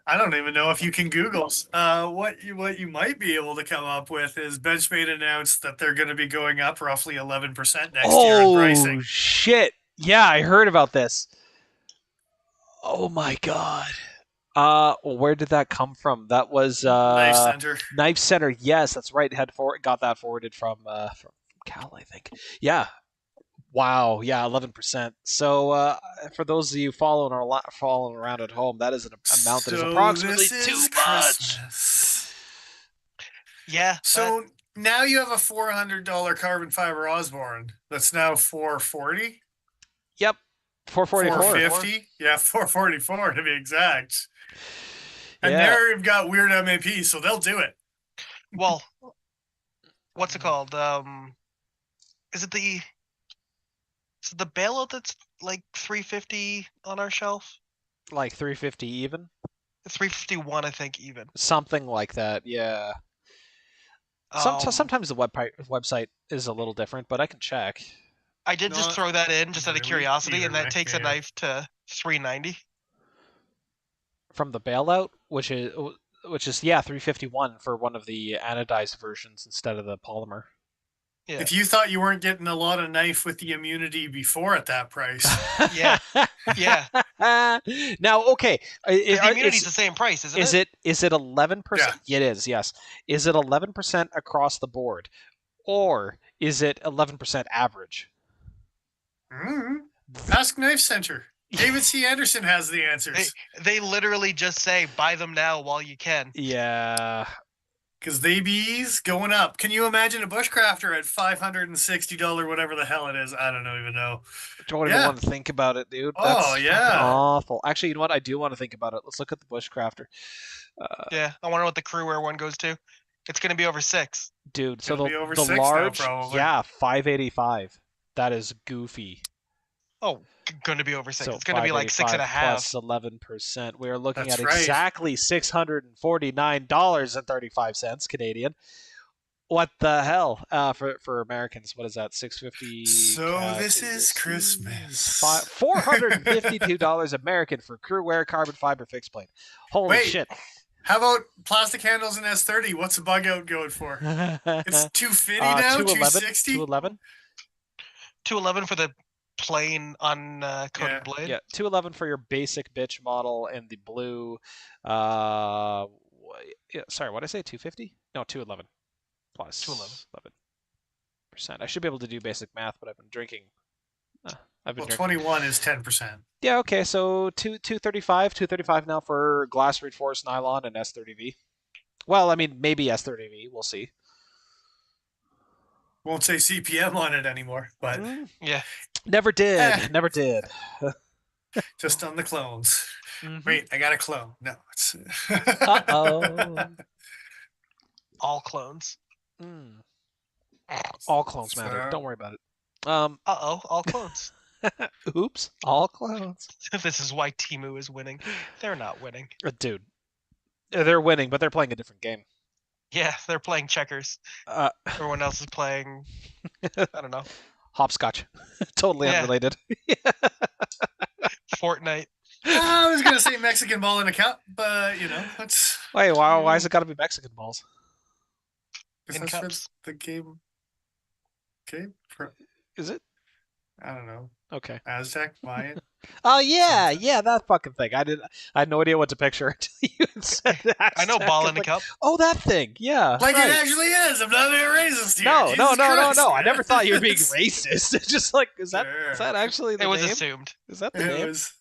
I don't even know if you can Google. What you might be able to come up with is Benchmade announced that they're going to be going up roughly 11% next year in pricing. Oh shit! Yeah, I heard about this. Oh my god. Where did that come from? That was Knife Center. Knife Center. Yes, that's right. Got that forwarded from Cal, I think. Yeah. Wow. Yeah, 11%. So for those of you following around at home, that is an amount that is approximately too much. Yeah. So now you have a $400 carbon fiber Osborne that's now $440. Yep. 444. 450. Yeah, 444 to be exact. And there you've got weird MAP, so they'll do it. Well, what's it called? Is it the bailout that's like 350 on our shelf? Like 350 even? 351, I think, even. Something like that, yeah. Sometimes the website is a little different, but I can check. I did just throw that in just out of curiosity, and that takes a knife to 390. From the bailout, which is which is 351 for one of the anodized versions instead of the polymer. Yeah. If you thought you weren't getting a lot of knife with the immunity before at that price, Yeah. Yeah. Now, okay, The immunity's the same price, isn't it? Is it 11%? Yeah. It is. Yes. Is it 11% across the board, or is it 11% average? Ask Knife Center. David C. Anderson has the answers. They literally just say buy them now while you can. Yeah. Because they bees going up. Can you imagine a bushcrafter at $560, whatever the hell it is? I don't even know. Don't even want to think about it, dude. That's awful. Actually, you know what? I do want to think about it. Let's look at the bushcrafter. Yeah, I wonder what the crewwear one goes to. It's going to be over 6. Dude, so over the 6 large, now, probably. 585. That is goofy. Oh, going to be over 6. So it's going to be like 6.5 plus 11%. We are looking at right. exactly $649.35 Canadian. What the hell? For Americans, what is that? $650. So this is Christmas. $452 American for crewwear carbon fiber fixed plate. Holy shit! How about plastic handles in S30? What's the bug out going for? It's $250 now. $260. $211 for the plain uncoated blade. Yeah, $211 for your basic bitch model in the blue. Sorry, what did I say? $250? No, $211 plus $11%. I should be able to do basic math, but I've been drinking. Drinking. 21 is 10%. Yeah, okay, so $235 now for glass reinforced nylon and S30V. Well, I mean, maybe S30V. We'll see. Won't say CPM on it anymore, but yeah, never did. Never did. Just on the clones. Wait, I got a clone. No, it's. All clones. All clones matter. Don't worry about it. All clones. Oops, all clones. This is why Temu is winning. They're not winning. Dude, they're winning, but they're playing a different game. Yeah, they're playing checkers. Everyone else is playing, I don't know. Hopscotch. Totally unrelated. Fortnite. I was going to say Mexican ball in a cup, but, that's... Wait, why has it got to be Mexican balls? In cups. The game... Okay. Is it? I don't know. Okay. Aztec, Mayan. Oh yeah, that fucking thing. I had no idea what to picture until you said that. I know ball in the cup. Oh, that thing. Yeah. Like it actually is. I'm not being racist here. No. I never thought you were being racist. It's just like, is that actually the name? It was assumed. Is that the name? It's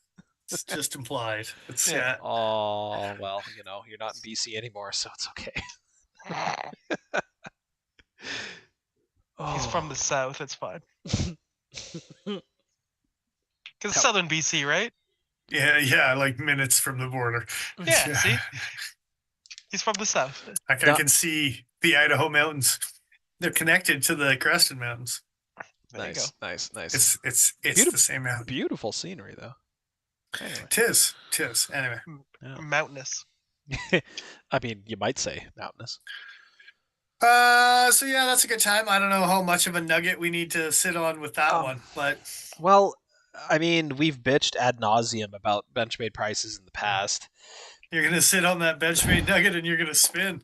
just implied. It's Oh well, you're not in BC anymore, so it's okay. He's from the south. It's fine. Because southern BC, right? Yeah, like minutes from the border. Yeah, see? He's from the south. I can see the Idaho mountains. They're connected to the Creston Mountains. Nice. It's the same mountain. Beautiful scenery, though. Anyway. Tis. Anyway. Mountainous. I mean, you might say mountainous. So yeah, that's a good time. I don't know how much of a nugget we need to sit on with that one, but well, I mean, we've bitched ad nauseum about Benchmade prices in the past. You're gonna sit on that Benchmade nugget and you're gonna spin.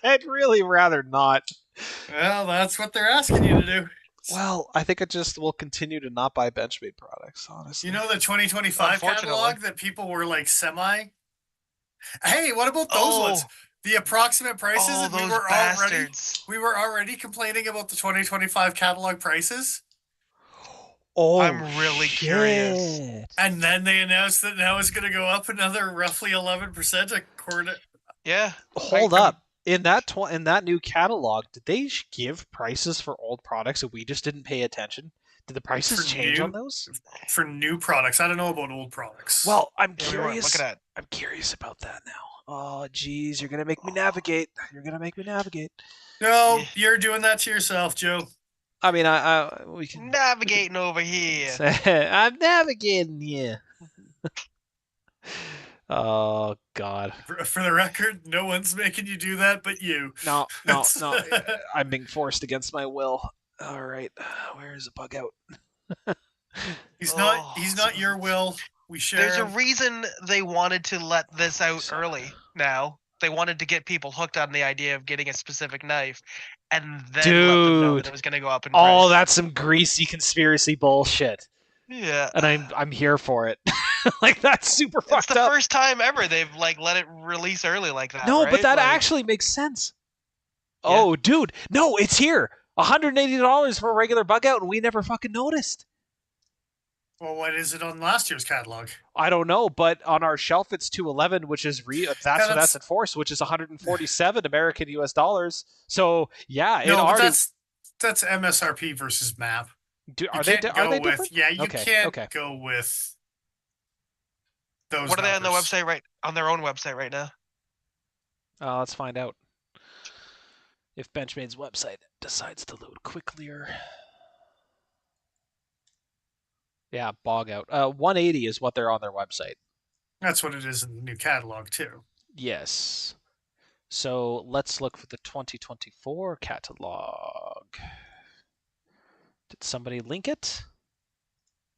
I'd really rather not. Well, that's what they're asking you to do. Well, I think I just will continue to not buy Benchmade products, honestly. You know the 2025 catalog that people were like semi? Hey, what about those ones? The approximate prices, we were already complaining about the 2025 catalog prices. Oh, I'm really curious. And then they announced that now it's going to go up another roughly 11% a quarter. Yeah. Hold up. In that new catalog, did they give prices for old products and we just didn't pay attention? Did the prices change on those? For new products. I don't know about old products. Well, I'm curious. Look at that. I'm curious about that now. Oh, geez, you're gonna make me navigate. No, you're doing that to yourself, Joe. I mean, we can navigating over here. I'm navigating here. Oh God. For the record, no one's making you do that, but you. No. I'm being forced against my will. All right, where is the bug out? He's not your will. We share. There's a reason they wanted to let this out early now. They wanted to get people hooked on the idea of getting a specific knife and then let them know that it was going to go up in price. Oh, that's some greasy conspiracy bullshit. Yeah. And I'm here for it. Like, that's super fucked up. It's the first time ever they've like let it release early like that. No, right? but that like, actually makes sense. Yeah. Oh, dude. No, it's here. $180 for a regular bug out, and we never fucking noticed. Well, what is it on last year's catalog? I don't know, but on our shelf it's $211, which is that's enforced, which is 147 American US dollars. So yeah, no, but that's MSRP versus MAP. Are they different? Yeah, you can't go with those. What are they on the website on their own website right now? Let's find out. If Benchmade's website decides to load quickly. Yeah, bog out. 180 is what they're on their website. That's what it is in the new catalog too. Yes. So let's look for the 2024 catalog. Did somebody link it?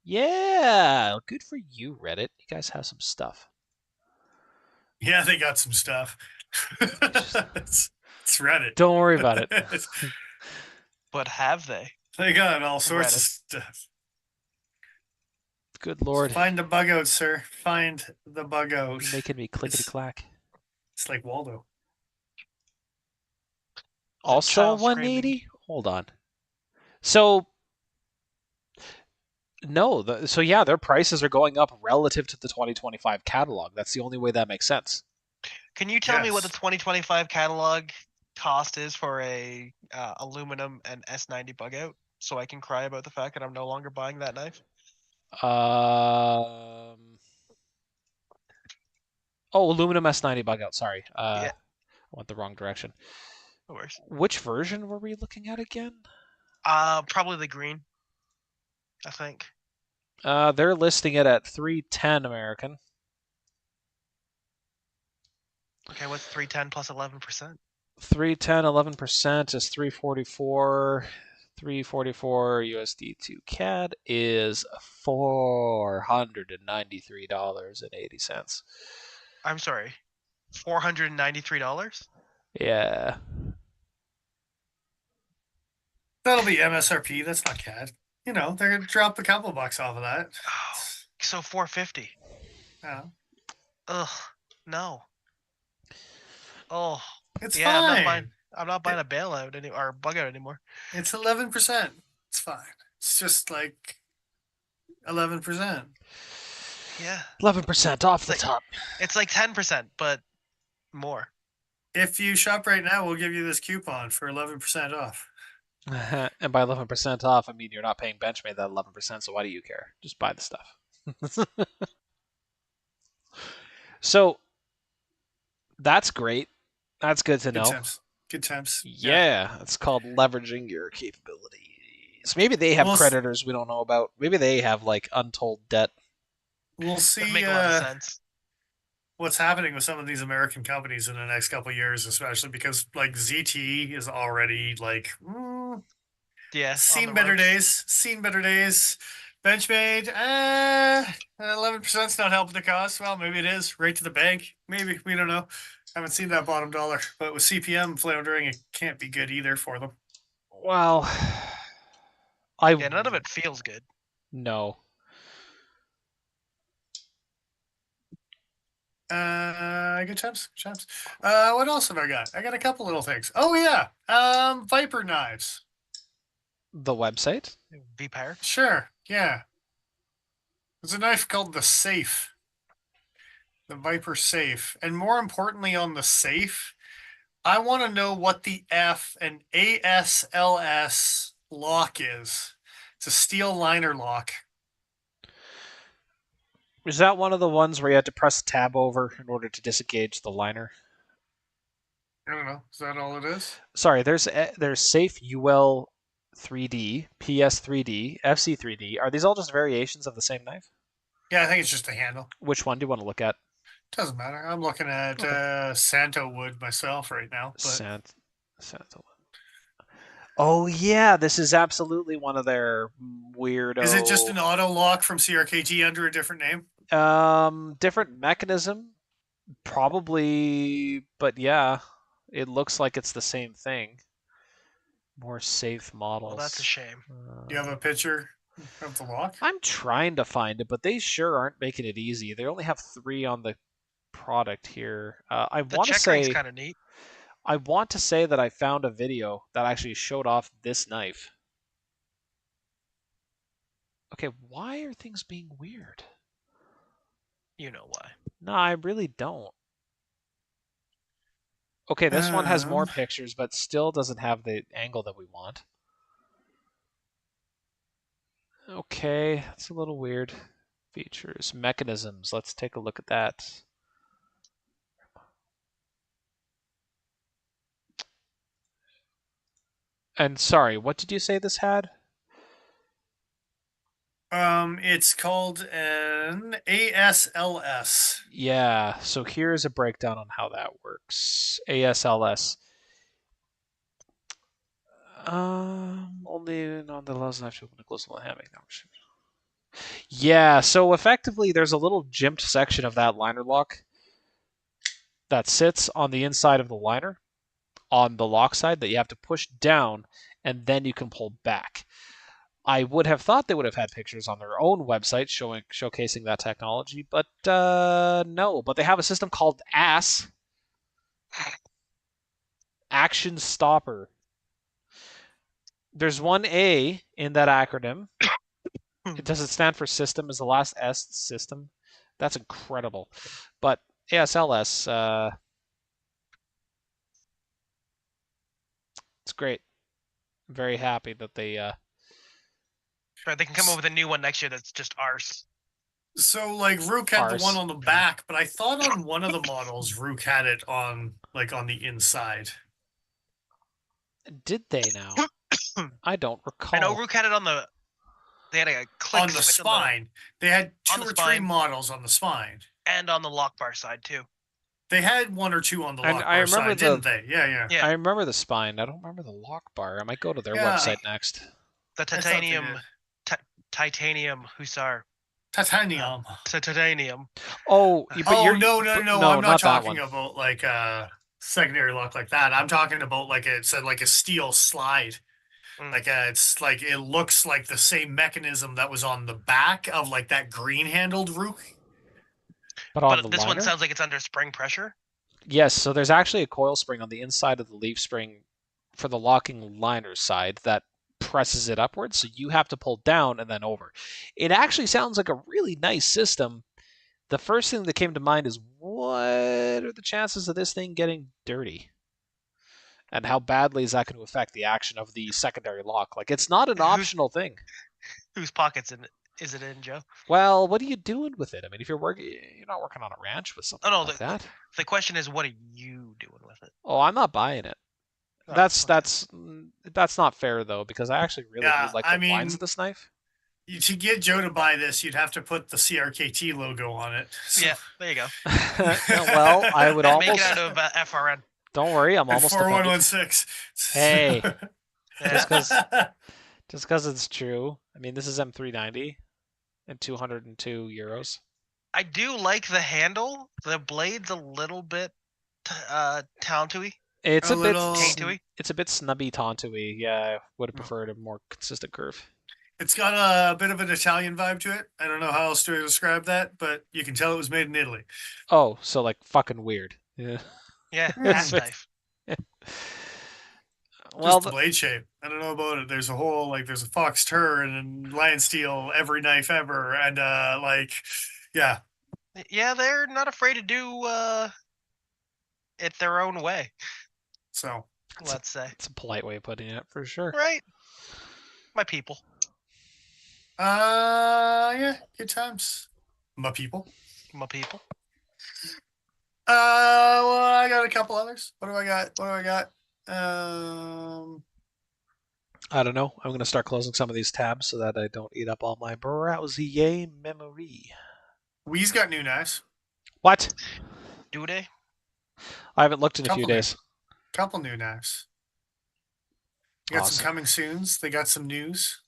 Yeah, good for you, Reddit. You guys have some stuff. Yeah, they got some stuff. It's Reddit. Don't worry about it. But have they? They got all sorts of stuff. Good Lord. Find the bug out, sir. Find the bug out. You're making me clickety-clack. It's like Waldo. Also 180? Hold on. So, no. Their prices are going up relative to the 2025 catalog. That's the only way that makes sense. Can you tell me what the 2025 catalog cost is for a aluminum and S90 bug out, so I can cry about the fact that I'm no longer buying that knife? Aluminum S90 bug out. Sorry. Yeah. I went the wrong direction. No worries. Which version were we looking at again? Probably the green, I think. They're listing it at $310 American. Okay, what's 310 plus 11%? 310, 11% is 344. 344 USD2 CAD is $493.80. I'm sorry, $493? Yeah. That'll be MSRP. That's not CAD. You know, they're gonna drop a couple bucks off of that. Oh, so $450. Yeah. Ugh, no. Oh, it's fine. I'm not buying a bailout or a bug out anymore. It's 11%. It's fine. It's just like 11%. Yeah. 11% off the top. It's like 10%, but more. If you shop right now, we'll give you this coupon for 11% off. And by 11% off, I mean you're not paying Benchmade that 11%, so why do you care? Just buy the stuff. So, that's great. That's good to know. Good times. Yeah, it's called leveraging your capabilities. Maybe they have creditors we don't know about. Maybe they have like untold debt. We'll see. That'd make a lot of sense. What's happening with some of these American companies in the next couple of years, especially because like ZT is already like, seen better days. Benchmade, 11% is not helping the cause. Well, maybe it is. Right to the bank. Maybe, we don't know. Haven't seen that bottom dollar, but with CPM floundering, it can't be good either for them. Well, none of it feels good. No. Good times. What else have I got? I got a couple little things. Oh yeah, Viper knives. The website? V-Power? Sure, yeah. There's a knife called the Safe. The Viper Safe. And more importantly on the Safe, I want to know what the F and ASLS lock is. It's a steel liner lock. Is that one of the ones where you had to press tab over in order to disengage the liner? I don't know. Is that all it is? Sorry, there's Safe UL 3D, PS 3D, FC 3D. Are these all just variations of the same knife? Yeah, I think it's just a handle. Which one do you want to look at? Doesn't matter. I'm looking at Santo Wood myself right now. But... Santo Wood. Oh yeah, this is absolutely one of their weirdo. Is it just an auto lock from CRKT under a different name? Different mechanism, probably, but yeah, it looks like it's the same thing. More safe models. Well, that's a shame. Do you have a picture of the lock? I'm trying to find it, but they sure aren't making it easy. They only have 3 on the product here. I The want to check ring's say kind of neat. I want to say that I found a video that actually showed off this knife. Okay, why are things being weird? You know why. No, I really don't. Okay, this one has more pictures, but still doesn't have the angle that we want. Okay, that's a little weird. Features, mechanisms. Let's take a look at that. And sorry, what did you say this had? It's called an ASLS. Yeah, so here's a breakdown on how that works. ASLS. Only on the last knife open the close the having. Yeah, so effectively there's a little jimped section of that liner lock that sits on the inside of the liner on the lock side that you have to push down and then you can pull back. I would have thought they would have had pictures on their own website showcasing that technology, but no. But they have a system called ASS, Action Stopper. There's one A in that acronym. Does it stand for system? Is the last S system? That's incredible. But ASLS, it's great. I'm very happy that they. Right, they can come up with a new one next year that's just arse. So like Rook had the one on the back, but I thought on one of the models Rook had it on the inside. Did they now? I don't recall. I know Rook had it on the. They had a click on the spine. They had 2 or 3 models on the spine, and on the lock bar side too. They had 1 or 2 on the lock bar side, didn't they? Yeah. I remember the spine. I don't remember the lock bar. I might go to their website next. The titanium Hussar. Titanium. Titanium. Oh, but you're no. I'm not talking about like a secondary lock like that. I'm talking about like it said like a steel slide. Like it's like it looks like the same mechanism that was on the back of like that green handled Rook. But this one sounds like it's under spring pressure. Yes, so there's actually a coil spring on the inside of the leaf spring for the locking liner side that presses it upwards, so you have to pull down and then over. It actually sounds like a really nice system. The first thing that came to mind is, what are the chances of this thing getting dirty? And how badly is that going to affect the action of the secondary lock? Like, it's not an optional thing. Whose pockets is it in, Joe? Well, what are you doing with it? I mean, if you're not working on a ranch with something like that. The question is, what are you doing with it? Oh, I'm not buying it. That's not fair though, because I actually really do like the lines of this knife. To get Joe to buy this, you'd have to put the CRKT logo on it. So. Yeah, there you go. Well, I would almost make it out of FRN. Don't worry, I'm almost 4116. Hey, just because it's true. I mean, this is M390 and 202 euros. I do like the handle. The blade's a little bit taunty. It's a bit taunty. It's a bit snubby taunty. Yeah, I would have preferred a more consistent curve. It's got a bit of an Italian vibe to it. I don't know how else to describe that, but you can tell it was made in Italy. Oh, so like fucking weird. Yeah. Yeah, knife. Well, just the blade shape. I don't know about it. There's a whole there's a fox turn and lion steel every knife ever, and yeah. Yeah, they're not afraid to do it their own way. So let's say it's a polite way of putting it, for sure. Right, my people. Yeah, good times. My people. My people. Well, I got a couple others. What do I got? I don't know. I'm going to start closing some of these tabs so that I don't eat up all my browsier memory. We's got new knives. What? Do they? I haven't looked in a few days. Couple new knives. You got some coming soons. They got some news.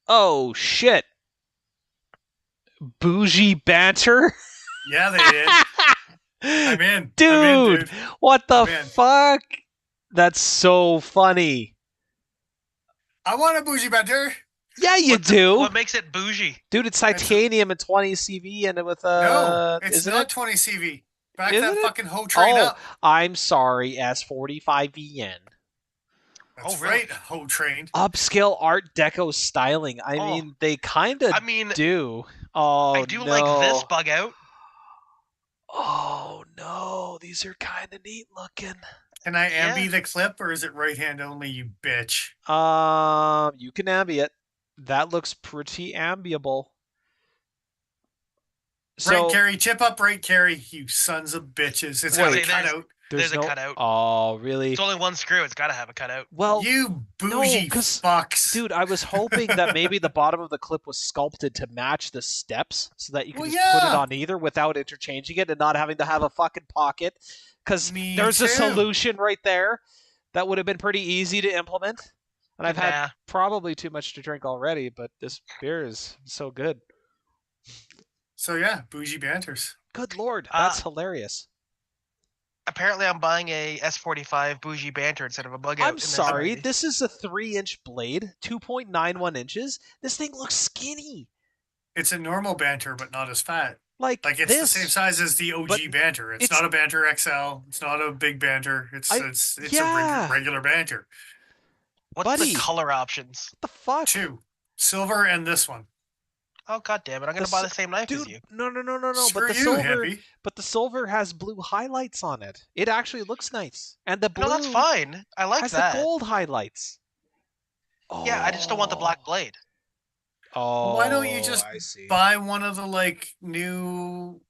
Oh, shit. Bougie banter? Yeah, they did. I'm in. Dude, I'm in, dude. what the I'm in. fuck? That's so funny. I want a bougie banter. Yeah, you do. What makes it bougie? Dude, it's titanium and 20 CV and with No, it's isn't not it? 20 CV. Back Isn't that it? fucking hoe train Oh, up. I'm sorry, S45 VN. That's Oh, really? right, hoe train. Upscale Art Deco styling. I Oh. mean, they kind of I mean, do. Oh, I do no. like this bug out. Oh, no. These are kind of neat looking. Can I Yeah. ambi the clip, or is it right hand only, you bitch? You can ambi it. That looks pretty ambiable. So, Right, Carrie, chip up, right, Carrie, you sons of bitches. It's got a Wait, cutout. There's no a cutout. Oh, really? It's only one screw. It's got to have a cutout. Well, You bougie fucks. dude, I was hoping that maybe the bottom of the clip was sculpted to match the steps so that you could just put it on either without interchanging it and not having to have a fucking pocket. Because there's a solution right there that would have been pretty easy to implement. And I've had probably too much to drink already, but this beer is so good. So yeah, bougie banters. Good Lord, that's hilarious. Apparently, I'm buying a S45 bougie banter instead of a bug out. I'm sorry, this is a 3-inch blade, 2.91 inches. This thing looks skinny. It's a normal banter, but not as fat. Like it's the same size as the OG banter. It's not a banter XL. It's not a big banter. It's a regular banter. What's the color options? What the fuck? 2, silver and this one. Oh god damn it! I'm gonna buy the same knife as you. No. Screw But the silver has blue highlights on it. It actually looks nice, and the blue. No, that's fine. I like has that. the gold highlights. Yeah, I just don't want the black blade. Oh, why don't you just buy one of the new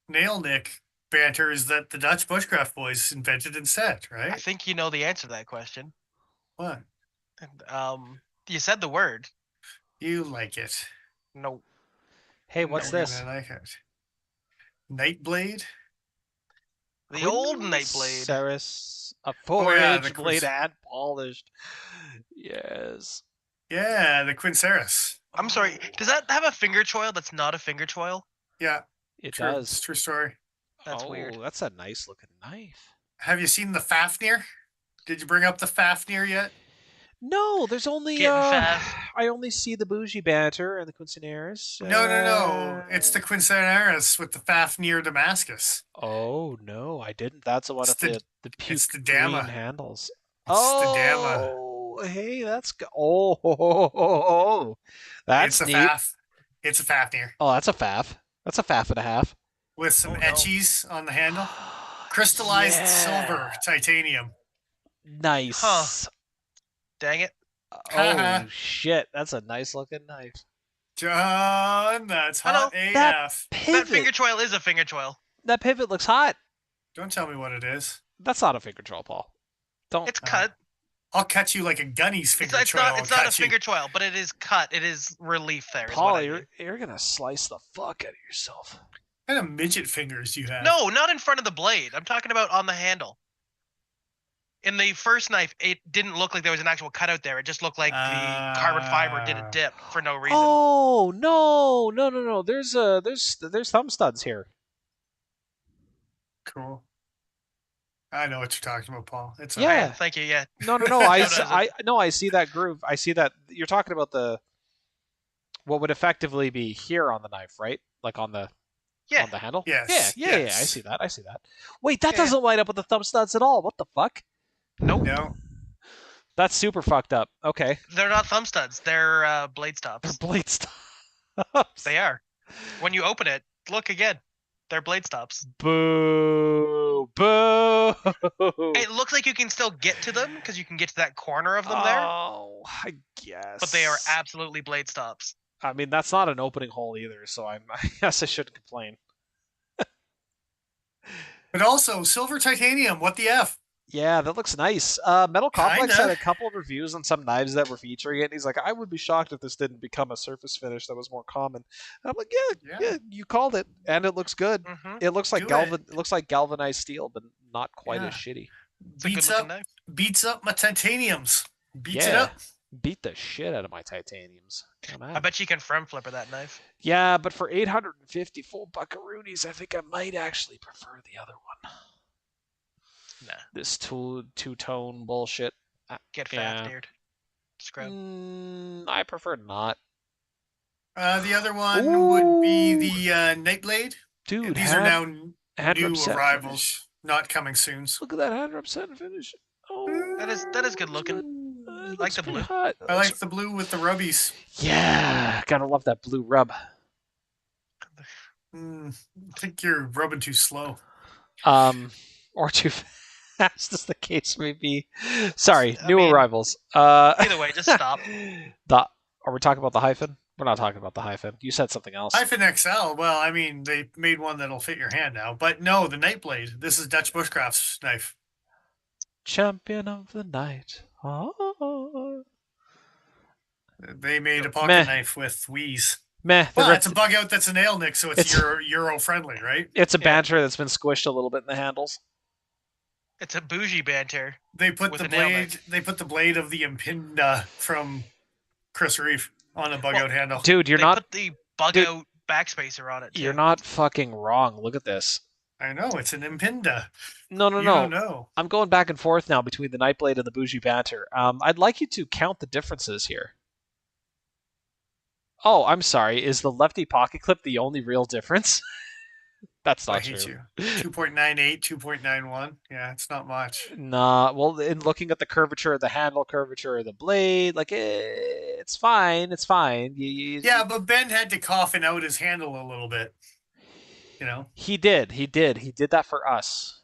nail nick banters that the Dutch bushcraft boys invented instead, right? I think you know the answer to that question. What? You said the word. You like it. No. Hey, what's this? I like it. Nightblade? The old Nightblade. Ceres, a 4-inch blade and polished. Yes. Yeah, the Quinceris. I'm sorry. Does that have a finger choil that's not a finger choil? Yeah. It does. It's true story. That's weird. That's a nice looking knife. Have you seen the Fafnir? Did you bring up the Fafnir yet? No, there's only I only see the bougie banter and the Quinceañeras. No. It's the Quinceañeras with the Fafnir Damascus. Oh no, I didn't. That's one of the puke green handles. It's the Dama. Hey, that's that's it's neat. It's a Fafnir. Oh, that's a Faf. That's a Faf and a half. With some etchies on the handle. Crystallized silver titanium. Nice. Huh. Dang it. Oh, shit. That's a nice looking knife. John, that's hot AF. That finger choil is a finger choil. That pivot looks hot. Don't tell me what it is. That's not a finger choil, Paul. Don't. It's cut. I'll cut you like a gunny's finger It's choil. It's not a finger choil, but it is cut. It is relief there. Paul, you're going to slice the fuck out of yourself. What kind of midget fingers do you have? No, not in front of the blade. I'm talking about on the handle. In the first knife, it didn't look like there was an actual cutout there. It just looked like the carbon fiber did a dip for no reason. Oh no! There's thumb studs here. Cool. I know what you're talking about, Paul. It's yeah. Thank you. Yeah. No. I see that groove. I see that you're talking about what would effectively be here on the knife, right? Like on the handle. Yes. Yeah. I see that. Wait, that doesn't line up with the thumb studs at all. What the fuck? Nope. No. That's super fucked up. Okay. They're not thumb studs. They're blade stops. They're blade stops. They are. When you open it, look again. They're blade stops. Boo. It looks like you can still get to them because you can get to that corner of them there. Oh, I guess. But they are absolutely blade stops. I mean, that's not an opening hole either, so I guess I shouldn't complain. But also, silver titanium. What the F? Yeah, that looks nice. Metal Complex had a couple of reviews on some knives that were featuring it, and he's like, I would be shocked if this didn't become a surface finish that was more common. And I'm like, yeah, you called it, and it looks good. Mm-hmm. It looks like it looks like galvanized steel, but not quite as shitty. Beats up my titaniums. Beats it up. beat the shit out of my titaniums. I bet you can front flipper that knife. Yeah, but for 850 full buckaroonies, I think I might actually prefer the other one. Nah. This two-tone bullshit. Get fat-eared. Scrub. I prefer not. The other one would be the Nightblade. Dude, these are now new arrivals, finish. Not coming soon. Look at that hand rub set and finish. Oh, that is good looking. I like the blue. Hot. I like the blue with the rubbies. Yeah, gotta love that blue rub. I think you're rubbing too slow. Or too fast, as the case may be. Sorry, new arrivals. Either way, just stop. Are we talking about the hyphen? We're not talking about the hyphen. You said something else. Hyphen XL. Well, I mean, they made one that'll fit your hand now. But no, the Nightblade. This is Dutch Bushcraft's knife. Champion of the night. Oh. They made a pocket knife with wheeze. Meh. Well, it's a bug out that's a nail nick, so it's Euro friendly, right? It's a banter that's been squished a little bit in the handles. It's a bougie banter. They put the blade. They put the blade of the Impinda from Chris Reeve on a bug out handle. Dude, they put the bug out backspacer on it. Too. You're not fucking wrong. Look at this. I know it's an Impinda. No. I'm going back and forth now between the Nightblade and the bougie banter. I'd like you to count the differences here. Oh, I'm sorry. Is the lefty pocket clip the only real difference? That's not true. I hate you. 2.98, 2.91. Yeah, it's not much. Nah, well, in looking at the curvature of the handle, curvature of the blade, like, it's fine. It's fine. Yeah, but Ben had to coffin out his handle a little bit. You know? He did. He did that for us.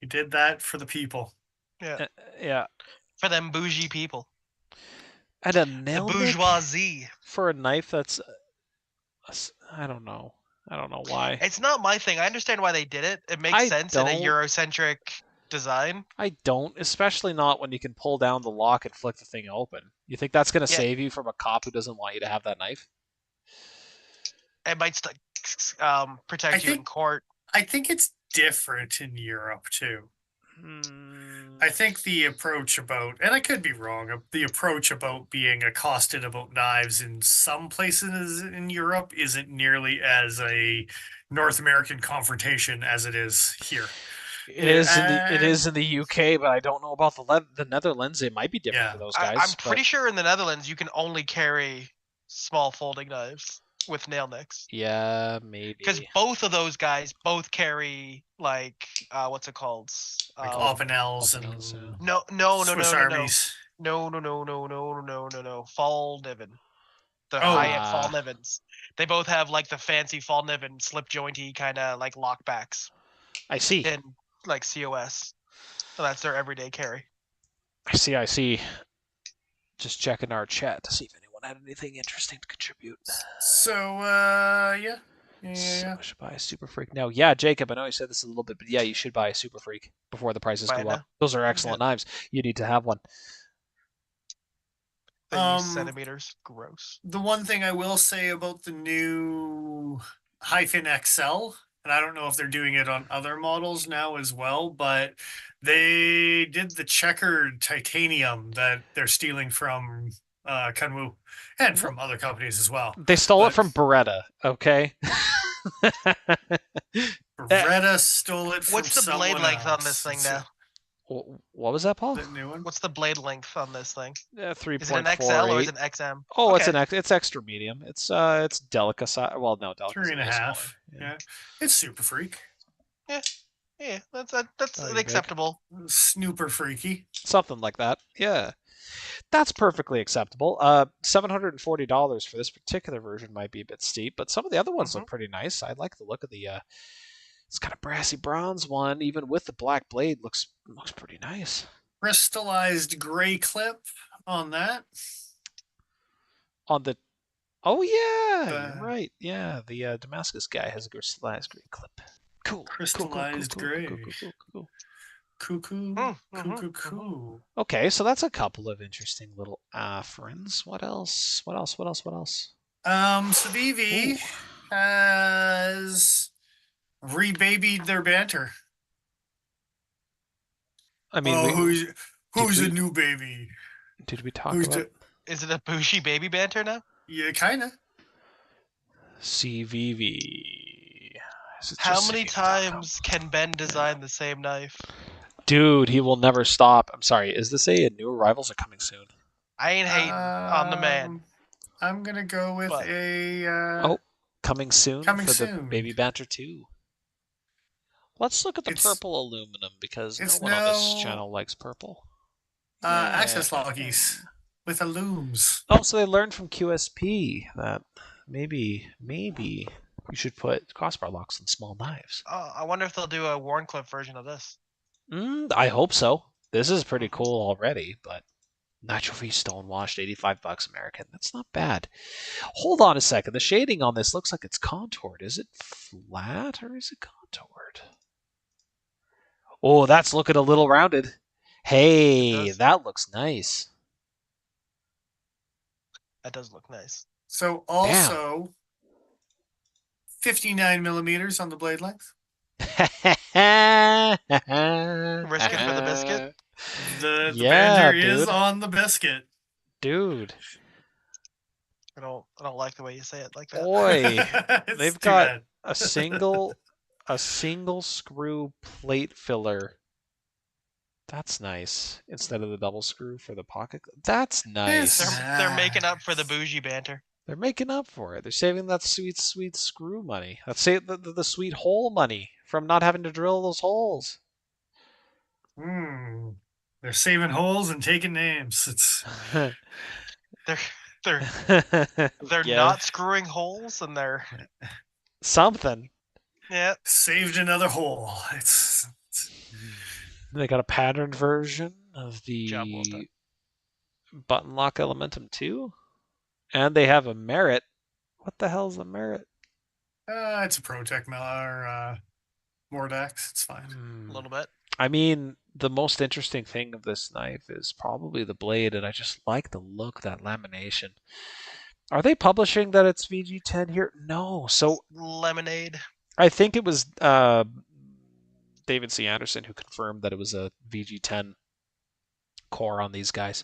He did that for the people. Yeah. Yeah. For them bougie people. And a nail the bourgeoisie. For a knife that's... I don't know why. It's not my thing. I understand why they did it. It makes sense in a Eurocentric design. I don't, especially not when you can pull down the lock and flick the thing open. You think that's going to save you from a cop who doesn't want you to have that knife? It might protect you in court. I think it's different in Europe, too. I think the approach about, and I could be wrong, the approach about being accosted about knives in some places in Europe isn't nearly as a North American confrontation as it is here. It is in the UK, but I don't know about the Netherlands. It might be different for those guys. I'm pretty sure in the Netherlands you can only carry small folding knives with nail nicks. Yeah, maybe. Because both of those guys both carry what's it called? Like Opinels and no. Swiss Armies. No. Fall Niven. The high-end Fall Nivens. They both have like the fancy Fall Niven slip jointy kind of like lockbacks. I see. And like COS. So that's their everyday carry. I see. Just checking our chat to see if anyone had anything interesting to contribute. So, yeah. So I should buy a Super Freak now. Yeah, Jacob, I know you said this a little bit, but yeah, you should buy a Super Freak before the prices go up. Those are excellent knives. You need to have one. 30 centimeters. Gross. The one thing I will say about the new Hyphen XL, and I don't know if they're doing it on other models now as well, but they did the checkered titanium that they're stealing from Kanwu and from other companies as well. They stole it from Beretta, okay? Beretta stole it from What's the blade length on this thing now? What was that, Paul? The new one? What's the blade length on this thing? 3.48. Is it an XL or is it an XM? Oh, okay. It's extra medium. It's Delica size. Well, no, Delica 3.5. Yeah. It's Super Freak. Yeah, that's acceptable. Snooper freaky. Something like that. Yeah. That's perfectly acceptable. $740 for this particular version might be a bit steep, but some of the other ones look pretty nice. I like the look of the it's kind of brassy bronze one, even with the black blade, looks pretty nice. Crystallized gray clip on that. On the you're right. Yeah, the Damascus guy has a crystallized gray clip. Cool. Crystallized gray. Cool. Okay, so that's a couple of interesting little friends. What else? Savivi has rebabied their banter. I mean, who's a new baby? Did we talk Who's about Is it a Bushi baby banter now? Yeah, kind of. CVV? How many times can Ben design the same knife? Dude, he will never stop. I'm sorry. Is this a new arrivals are coming soon? I ain't hating on the man. I'm gonna go with But- coming soon coming for soon. the Baby Banter 2. Let's look at the It's- purple aluminum because no it's one on this no- channel likes purple. access loggies with the looms. Oh, so they learned from QSP that maybe you should put crossbar locks on small knives. Oh, I wonder if they'll do a Warncliffe version of this. I hope so. This is pretty cool already, but Nitro V stonewashed, $85 American. That's not bad. Hold on a second. The shading on this looks like it's contoured. Is it flat or is it contoured? Oh, that's looking a little rounded. Hey, that looks nice. That does look nice. So also 59 millimeters on the blade length. Risk it for the biscuit. The banter is dude. on the biscuit. Dude. I don't like the way you say it like that. Boy, they've got bad. a single screw plate filler. That's nice. Instead of the double screw for the pocket. That's nice. They're making up for the bougie banter. They're making up for it. They're saving that sweet screw money. Let's say the sweet hole money from not having to drill those holes. They're saving holes and taking names. It's they're not screwing holes, and they're something. Yeah, saved another hole. It's They got a patterned version of the button lock Elementum 2, and they have a Merit. What the hell's a Merit? It's a Protec or Mordax. It's fine. A little bit. I mean, the most interesting thing of this knife is probably the blade, and I just like the look, that lamination. Are they publishing that it's VG10 here? No. So Lemonade. I think it was David C. Anderson who confirmed that it was a VG10 core on these guys.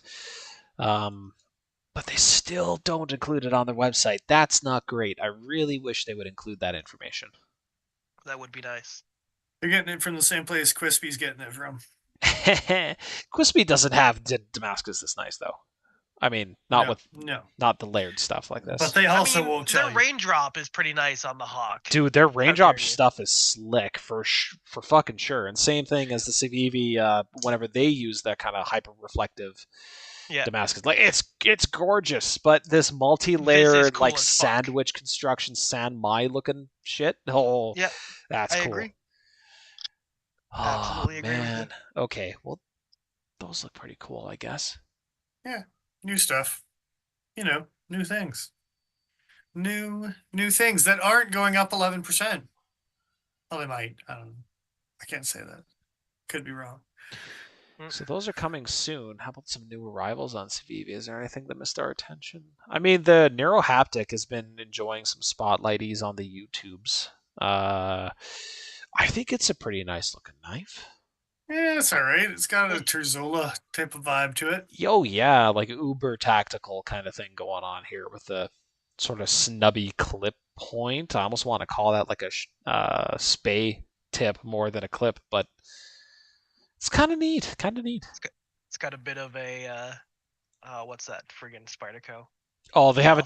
But they still don't include it on their website. That's not great. I really wish they would include that information. That would be nice. They're getting it from the same place Quispy's getting it from. Quispy doesn't have Damascus this nice, though. I mean, not the layered stuff like this. But they also won't tell their raindrop is pretty nice on the Hawk. Dude, their raindrop stuff is slick for fucking sure. And same thing as the Civivi, whenever they use that kind of hyper reflective Damascus, like it's gorgeous. But this multi-layered cool, like sandwich construction, San Mai looking shit. Oh, yeah, that's cool. I agree. Absolutely agree man. with you. Okay, well, those look pretty cool, I guess. Yeah, new stuff. New things. New things that aren't going up 11%. Well, they might. I don't know. I can't say that. Could be wrong. So those are coming soon. How about some new arrivals on Civivi? Is there anything that missed our attention? I mean, the Neurohaptic has been enjoying some spotlighties on the YouTubes. I think it's a pretty nice looking knife. Yeah, it's all right. It's got a Terzola type of vibe to it. Oh, yeah, like uber tactical kind of thing going on here with the sort of snubby clip point. I almost want to call that like a spay tip more than a clip, but it's kind of neat. It's got a bit of a what's that friggin' Spyderco? Oh, they have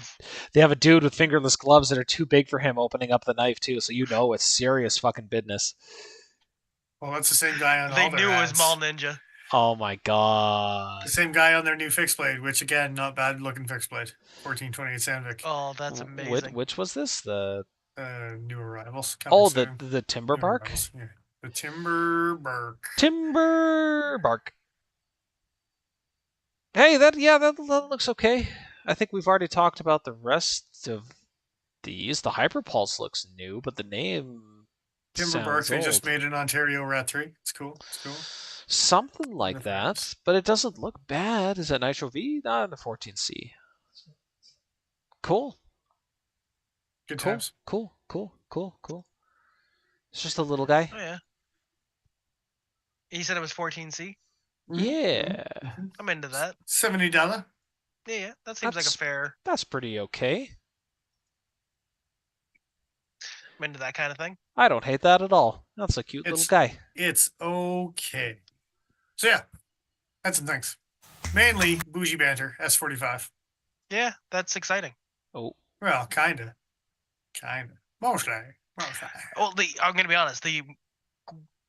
a dude with fingerless gloves that are too big for him opening up the knife too, so it's serious fucking business. Well, that's the same guy on all They their knew ads. it was Mall Ninja. Oh my god. The same guy on their new fixed blade, which again, not bad looking fixed blade. 1428 Sandvik. Oh, that's amazing. Which was this? The new arrivals. The timber bark? Yeah. The timber bark. Timber bark. Hey, that looks okay. I think we've already talked about the rest of these. The Hyperpulse looks new, but the name Timber bark. They just made an Ontario Rat 3. It's cool. Something like that, but it doesn't look bad. Is that Nitro V? Not in the 14C. Cool. Good times. Cool. It's just a little guy. Oh yeah. He said it was 14C. Yeah. I'm into that. $70. Yeah, that seems like a fair. That's pretty okay. I'm into that kind of thing. I don't hate that at all. That's a cute little guy. It's okay. So yeah, that's some things. Mainly bougie banter, S45. Yeah, that's exciting. Oh. Well, kinda. Mostly. Well, I'm gonna be honest.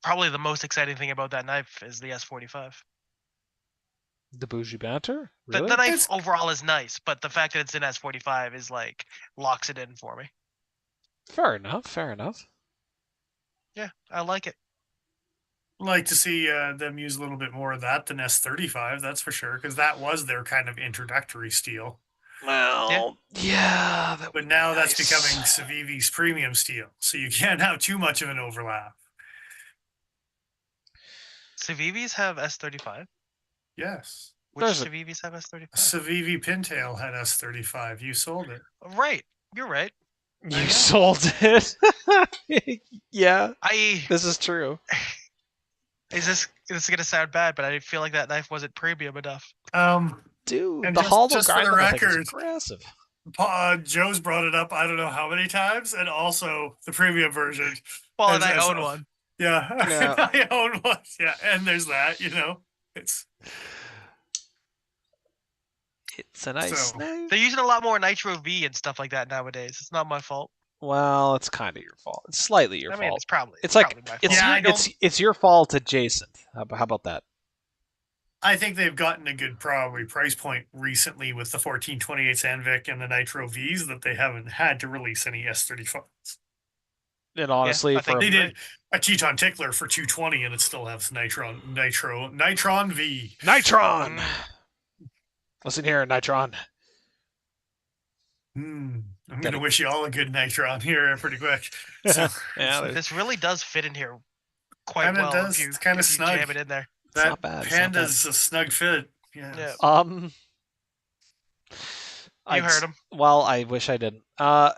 Probably the most exciting thing about that knife is the S45. The bougie banter? Really? The knife overall is nice, but the fact that it's in S45 is like locks it in for me. Fair enough. Yeah, I like it. Like to see them use a little bit more of that than S35, that's for sure, because that was their kind of introductory steel. Well, yeah. But now that's becoming Civivi's premium steel, so you can't have too much of an overlap. Civivis have S35? Yes. Which Civivis have S35? Civivi Pintail had S35. You sold it. Right. You're right. You sold it? Yeah. This is true. Is this gonna sound bad, but I feel like that knife wasn't premium enough. Dude, and the hollow just for grind the on that thing is record, aggressive. Joe's brought it up I don't know how many times, and also the premium version. Well, and I own one. Yeah, I own one. Yeah, and there's that. It's a nice knife. They're using a lot more Nitro V and stuff like that nowadays. It's not my fault. Well, it's kind of your fault. It's slightly your fault. It's probably. It's probably like my fault. it's your fault adjacent. How about that? I think they've gotten a good probably price point recently with the 1428 Anvic and the Nitro Vs that they haven't had to release any S35s. And honestly, they did a Teton Tickler for 220, and it still has Nitron V. Nitron. Listen here, Nitron. I'm gonna wish you all a good Nitron here pretty quick. So, this really does fit in here quite well. Does. It's kind of snug. Jam it in there. That not bad. Panda's a snug fit. Yeah. You heard him. Well, I wish I didn't. Yeah.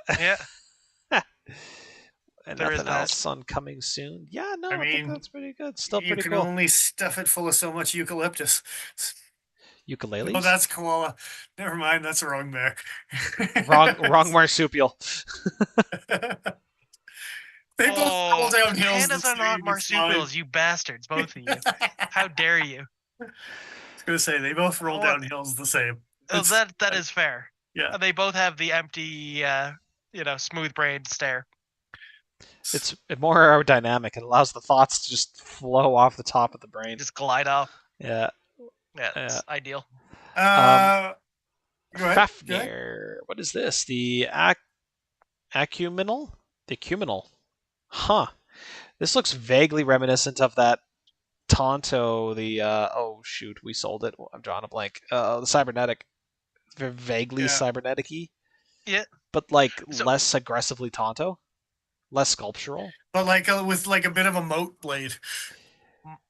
And nothing else on coming soon. Yeah, no, I think that's pretty good. Still pretty cool. You can only stuff it full of so much eucalyptus. Ukuleles? Oh, that's koala. Never mind, that's wrong there. wrong marsupial. They both roll down hills. Pandas are not marsupials, you bastards, both of you. How dare you? I was gonna say they both roll down hills the same. That is fair. Yeah. They both have the empty smooth brain stare. It's more aerodynamic. It allows the thoughts to just flow off the top of the brain. Just glide off. Yeah. Yeah, it's ideal. Fafnir. What is this? The acuminal? The acuminal. Huh. This looks vaguely reminiscent of that Tonto, oh shoot, we sold it. I'm drawing a blank. The cybernetic. Vaguely cybernetic-y. Yeah. But less aggressively Tonto. Less sculptural. But with a bit of a moat blade.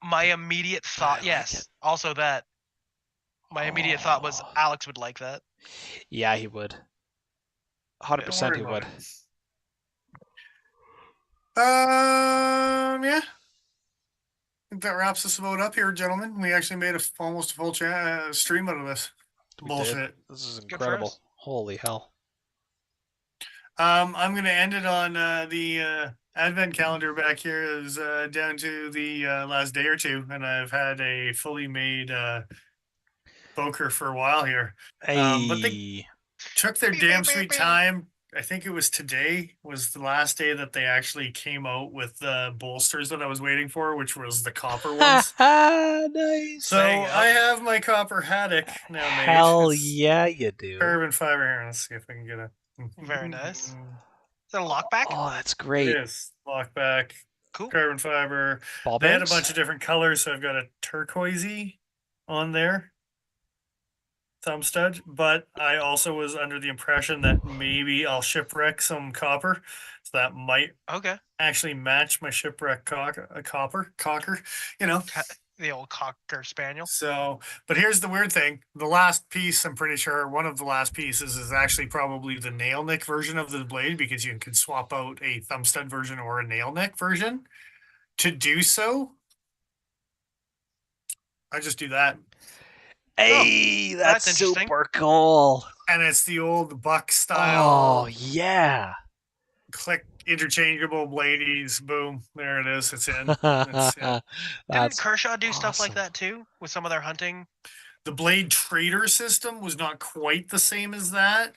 My immediate thought, yes. Also that. My immediate thought was Alex would like that. Yeah, he would. 100% he would. Yeah. I think that wraps us about up here, gentlemen. We actually made almost a full stream out of this. Bullshit. This is incredible. Holy hell. I'm going to end it on the advent calendar back here is down to the last day or two, and I've had a fully made poker for a while here. But they took their damn sweet time. I think it was today was the last day that they actually came out with the bolsters that I was waiting for, which was the copper ones. Nice. So I have my copper haddock now made. Hell yeah, you do. Carbon fiber here. Let's see if I can get a... Very nice. Is that a lockback? Oh, that's great. It is. Lockback. Cool. Carbon fiber. They had a bunch of different colors, so I've got a turquoisey on there. Thumb stud, but I also was under the impression that maybe I'll shipwreck some copper, so that might actually match my shipwreck cocker, the old cocker spaniel. So, but here's the weird thing: the last piece, I'm pretty sure one of the last pieces is actually probably the nail nick version of the blade, because you can swap out a thumb stud version or a nail nick version. To do so, I just do that. Hey, that's interesting. super cool. And it's the old buck style. Oh, yeah. Click interchangeable bladies. Boom. There it is. It's in. Didn't Kershaw do stuff like awesome. that too with some of their hunting? The Blade Trader system was not quite the same as that.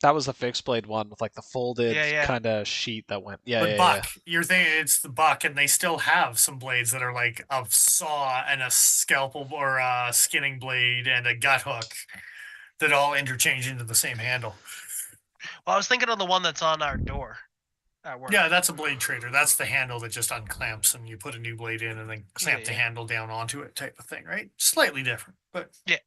That was the fixed blade one with like the folded Yeah. kind of sheet that went. Yeah, But yeah, Buck, you're thinking it's the Buck, and they still have some blades that are like a saw and a scalpel or a skinning blade and a gut hook that all interchange into the same handle. Well, I was thinking of the one that's on our door at work. Yeah, that's a Blade Trader. That's the handle that just unclamps and you put a new blade in and then clamp the handle down onto it type of thing, right? Slightly different, but yeah,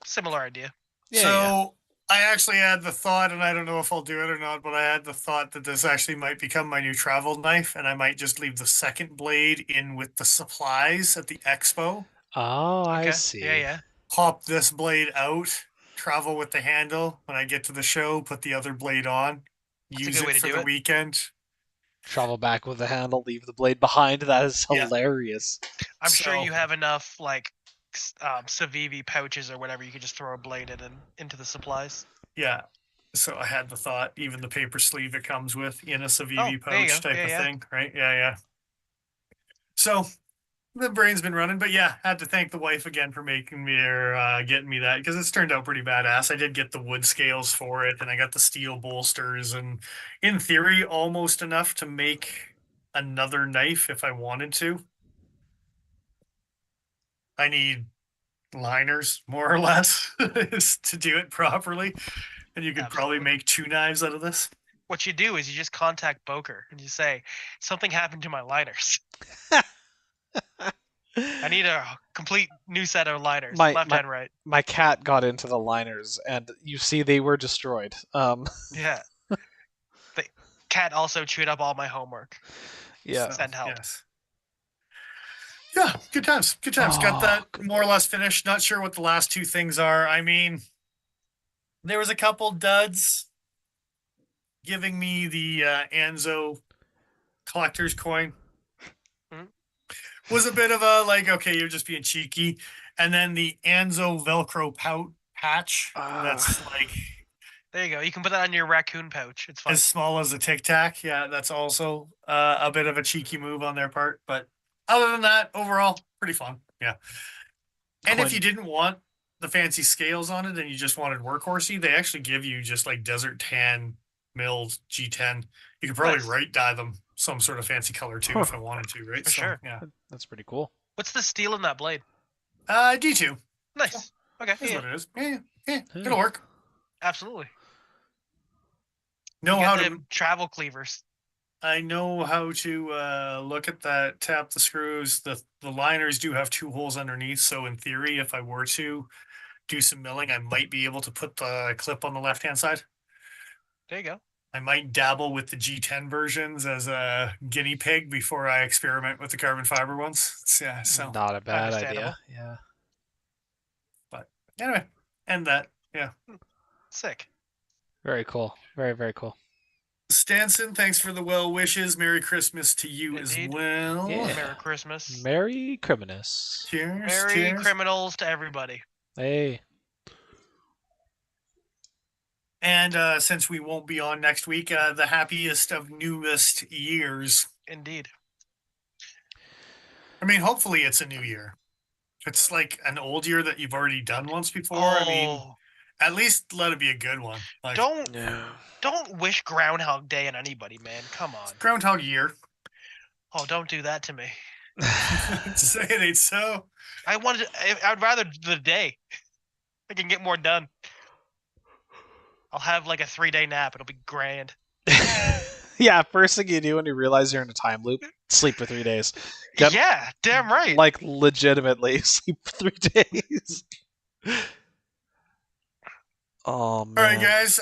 similar idea. Yeah, so I actually had the thought, and I don't know if I'll do it or not, but I had the thought that this actually might become my new travel knife, and I might just leave the second blade in with the supplies at the expo. Oh, Okay. I see. Yeah. Pop this blade out, travel with the handle. When I get to the show, put the other blade on, use it for the weekend. Travel back with the handle, leave the blade behind. That is hilarious. I'm sure you have enough like Civivi pouches or whatever. You could just throw a blade in and into the supplies. Yeah. So I had the thought, even the paper sleeve it comes with in a Civivi pouch type of thing, right? Yeah. So the brain's been running, but yeah, had to thank the wife again for making me or getting me that because it's turned out pretty badass. I did get the wood scales for it, and I got the steel bolsters, and in theory, almost enough to make another knife if I wanted to. I need liners, more or less, to do it properly, and you could probably make 2 knives out of this. What you do is you just contact Boker and you say, something happened to my liners. I need a complete new set of liners, left and right. My cat got into the liners, and you see they were destroyed. Yeah. The cat also chewed up all my homework. Yeah. Send help. Yes. Yeah, good times. Good times. Got that more or less finished. Not sure what the last 2 things are. I mean, there was a couple duds giving me the Anzo collector's coin. Was a bit of a like, okay, you're just being cheeky. And then the Anzo Velcro patch. That's like, there you go. You can put that on your raccoon pouch. It's fine. As small as a Tic Tac. Yeah, that's also a bit of a cheeky move on their part. But other than that, overall, pretty fun. Yeah. And if you didn't want the fancy scales on it and you just wanted workhorsey, they actually give you just like desert tan milled G10. You could probably right dye them some sort of fancy color too if I wanted to, right? For sure. Yeah. That's pretty cool. What's the steel in that blade? D2. Nice. Okay. That's what it is. Yeah. It'll work. Absolutely. Know how to travel cleavers. I know how to look at that, tap the screws. The liners do have 2 holes underneath, so in theory, if I were to do some milling, I might be able to put the clip on the left-hand side. There you go. I might dabble with the G10 versions as a guinea pig before I experiment with the carbon fiber ones. Yeah, so not a bad idea. Yeah. But anyway, and that, yeah. Sick. Very cool. Very, very cool. Stanson, thanks for the well wishes. Merry Christmas to you as well. Yeah. Merry Christmas. Merry Criminus. Cheers. Merry criminals to everybody. Hey. And since we won't be on next week, the happiest of newest years. Indeed. I mean, hopefully it's a new year. It's like an old year that you've already done once before. Oh. I mean, at least let it be a good one. Like, don't wish Groundhog Day on anybody, man. Come on. Groundhog Year. Oh, don't do that to me. Say it ain't so. I'd rather the day. I can get more done. I'll have like a 3-day nap. It'll be grand. Yeah, first thing you do when you realize you're in a time loop, sleep for 3 days. Yeah, damn right. Like legitimately sleep for 3 days. Oh man. All right, guys.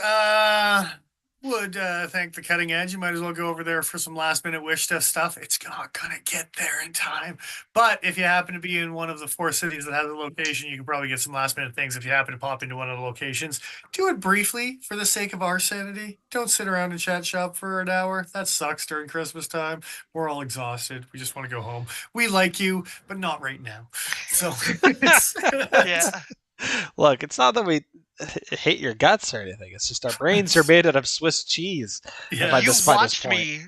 would thank the cutting edge, you might as well go over there for some last minute wish list stuff. It's not gonna get there in time, but if you happen to be in one of the 4 cities that has a location, you can probably get some last minute things. If you happen to pop into one of the locations, do it briefly for the sake of our sanity. Don't sit around and chat shop for an hour. That sucks during Christmas time. We're all exhausted. We just want to go home. We like you, but not right now. So Yeah. Look, it's not that we hate your guts or anything. It's just our brains are made out of Swiss cheese. Yeah. By You this watched point. me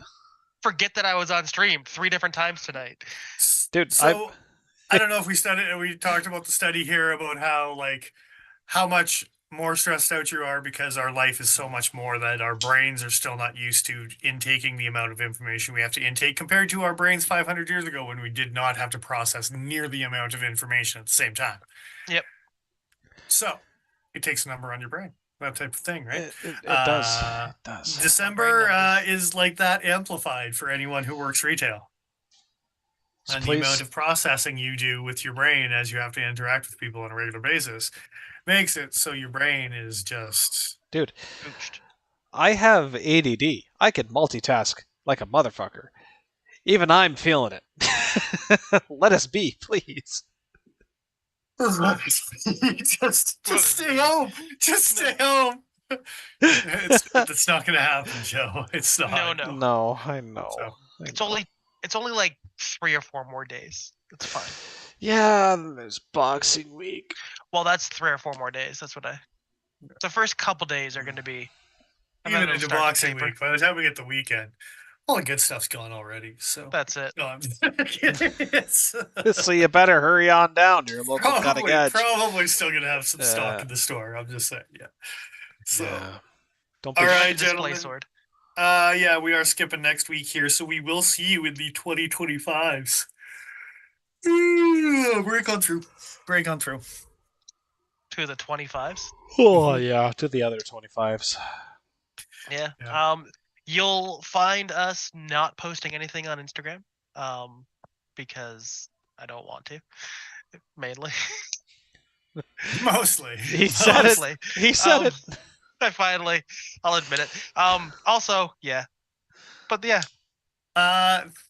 forget that I was on stream 3 different times tonight. Dude, so I don't know if we talked about the study here about how much more stressed out you are because our life is so much more that our brains are still not used to intaking the amount of information we have to intake compared to our brains 500 years ago when we did not have to process near the amount of information at the same time. Yep. So it takes a number on your brain, that type of thing, right? It does. It does. December is like that amplified for anyone who works retail. So and the amount of processing you do with your brain as you have to interact with people on a regular basis makes it so your brain is just... Dude, I have ADD. I can multitask like a motherfucker. Even I'm feeling it. Let us be, please. just stay home. Just stay home. It's not going to happen, Joe. It's not. No, I know. So, it's only like 3 or 4 more days. It's fine. Yeah, there's Boxing Week. Well, that's 3 or 4 more days. That's what the first couple days are going to be. Even into Boxing Week. By the time we get the weekend, all the good stuff's gone already. So that's it. No, I'm kidding. So you better hurry on down to your local cutting edge. Probably still going to have some stock in the store. I'm just saying, yeah. So, don't be all right, display sword. Yeah, we are skipping next week here, so we will see you in the 2025s. Break on through. To the 25s? Oh, yeah, to the other 25s. Yeah. You'll find us not posting anything on Instagram, because I don't want to, mainly. Mostly. He said it. He said it. I'll admit it. Also, yeah. But yeah.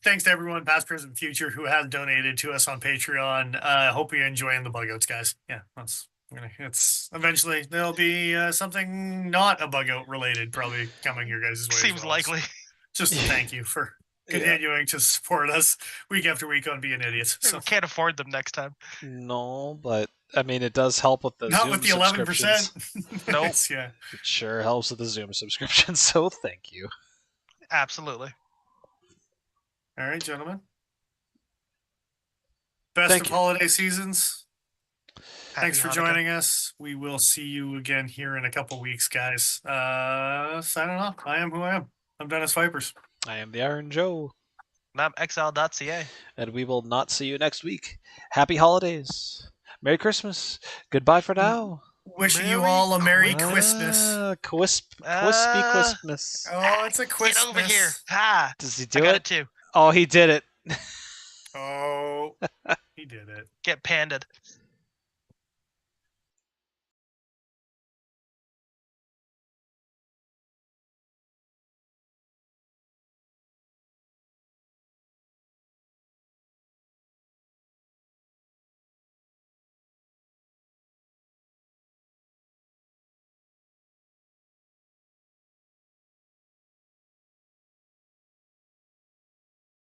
Thanks to everyone, past, present, future, who has donated to us on Patreon. Hope you're enjoying the bug outs, guys. Yeah, it's eventually there'll be something not a bug out related probably coming your guys' way. Seems likely. Just a thank you for continuing to support us week after week on being idiots. So can't afford them next time. No, but I mean it does help with the not Zoom with the 11%. Nope. Yeah. It sure helps with the Zoom subscription, so thank you. Absolutely. All right, gentlemen. Best of holiday seasons. Thanks for joining us. We will see you again here in a couple weeks, guys. Signing off. I am who I am. I'm Dennis Vipers. I am the Iron Joe. And I'm exile.ca. And we will not see you next week. Happy holidays. Merry Christmas. Goodbye for now. Wishing you all a Merry Christmas. Crispy Christmas. Oh, it's a Christmas. Get over here. Ha. Does he do it? it Too. Oh, he did it. Oh, he did it. Get panded.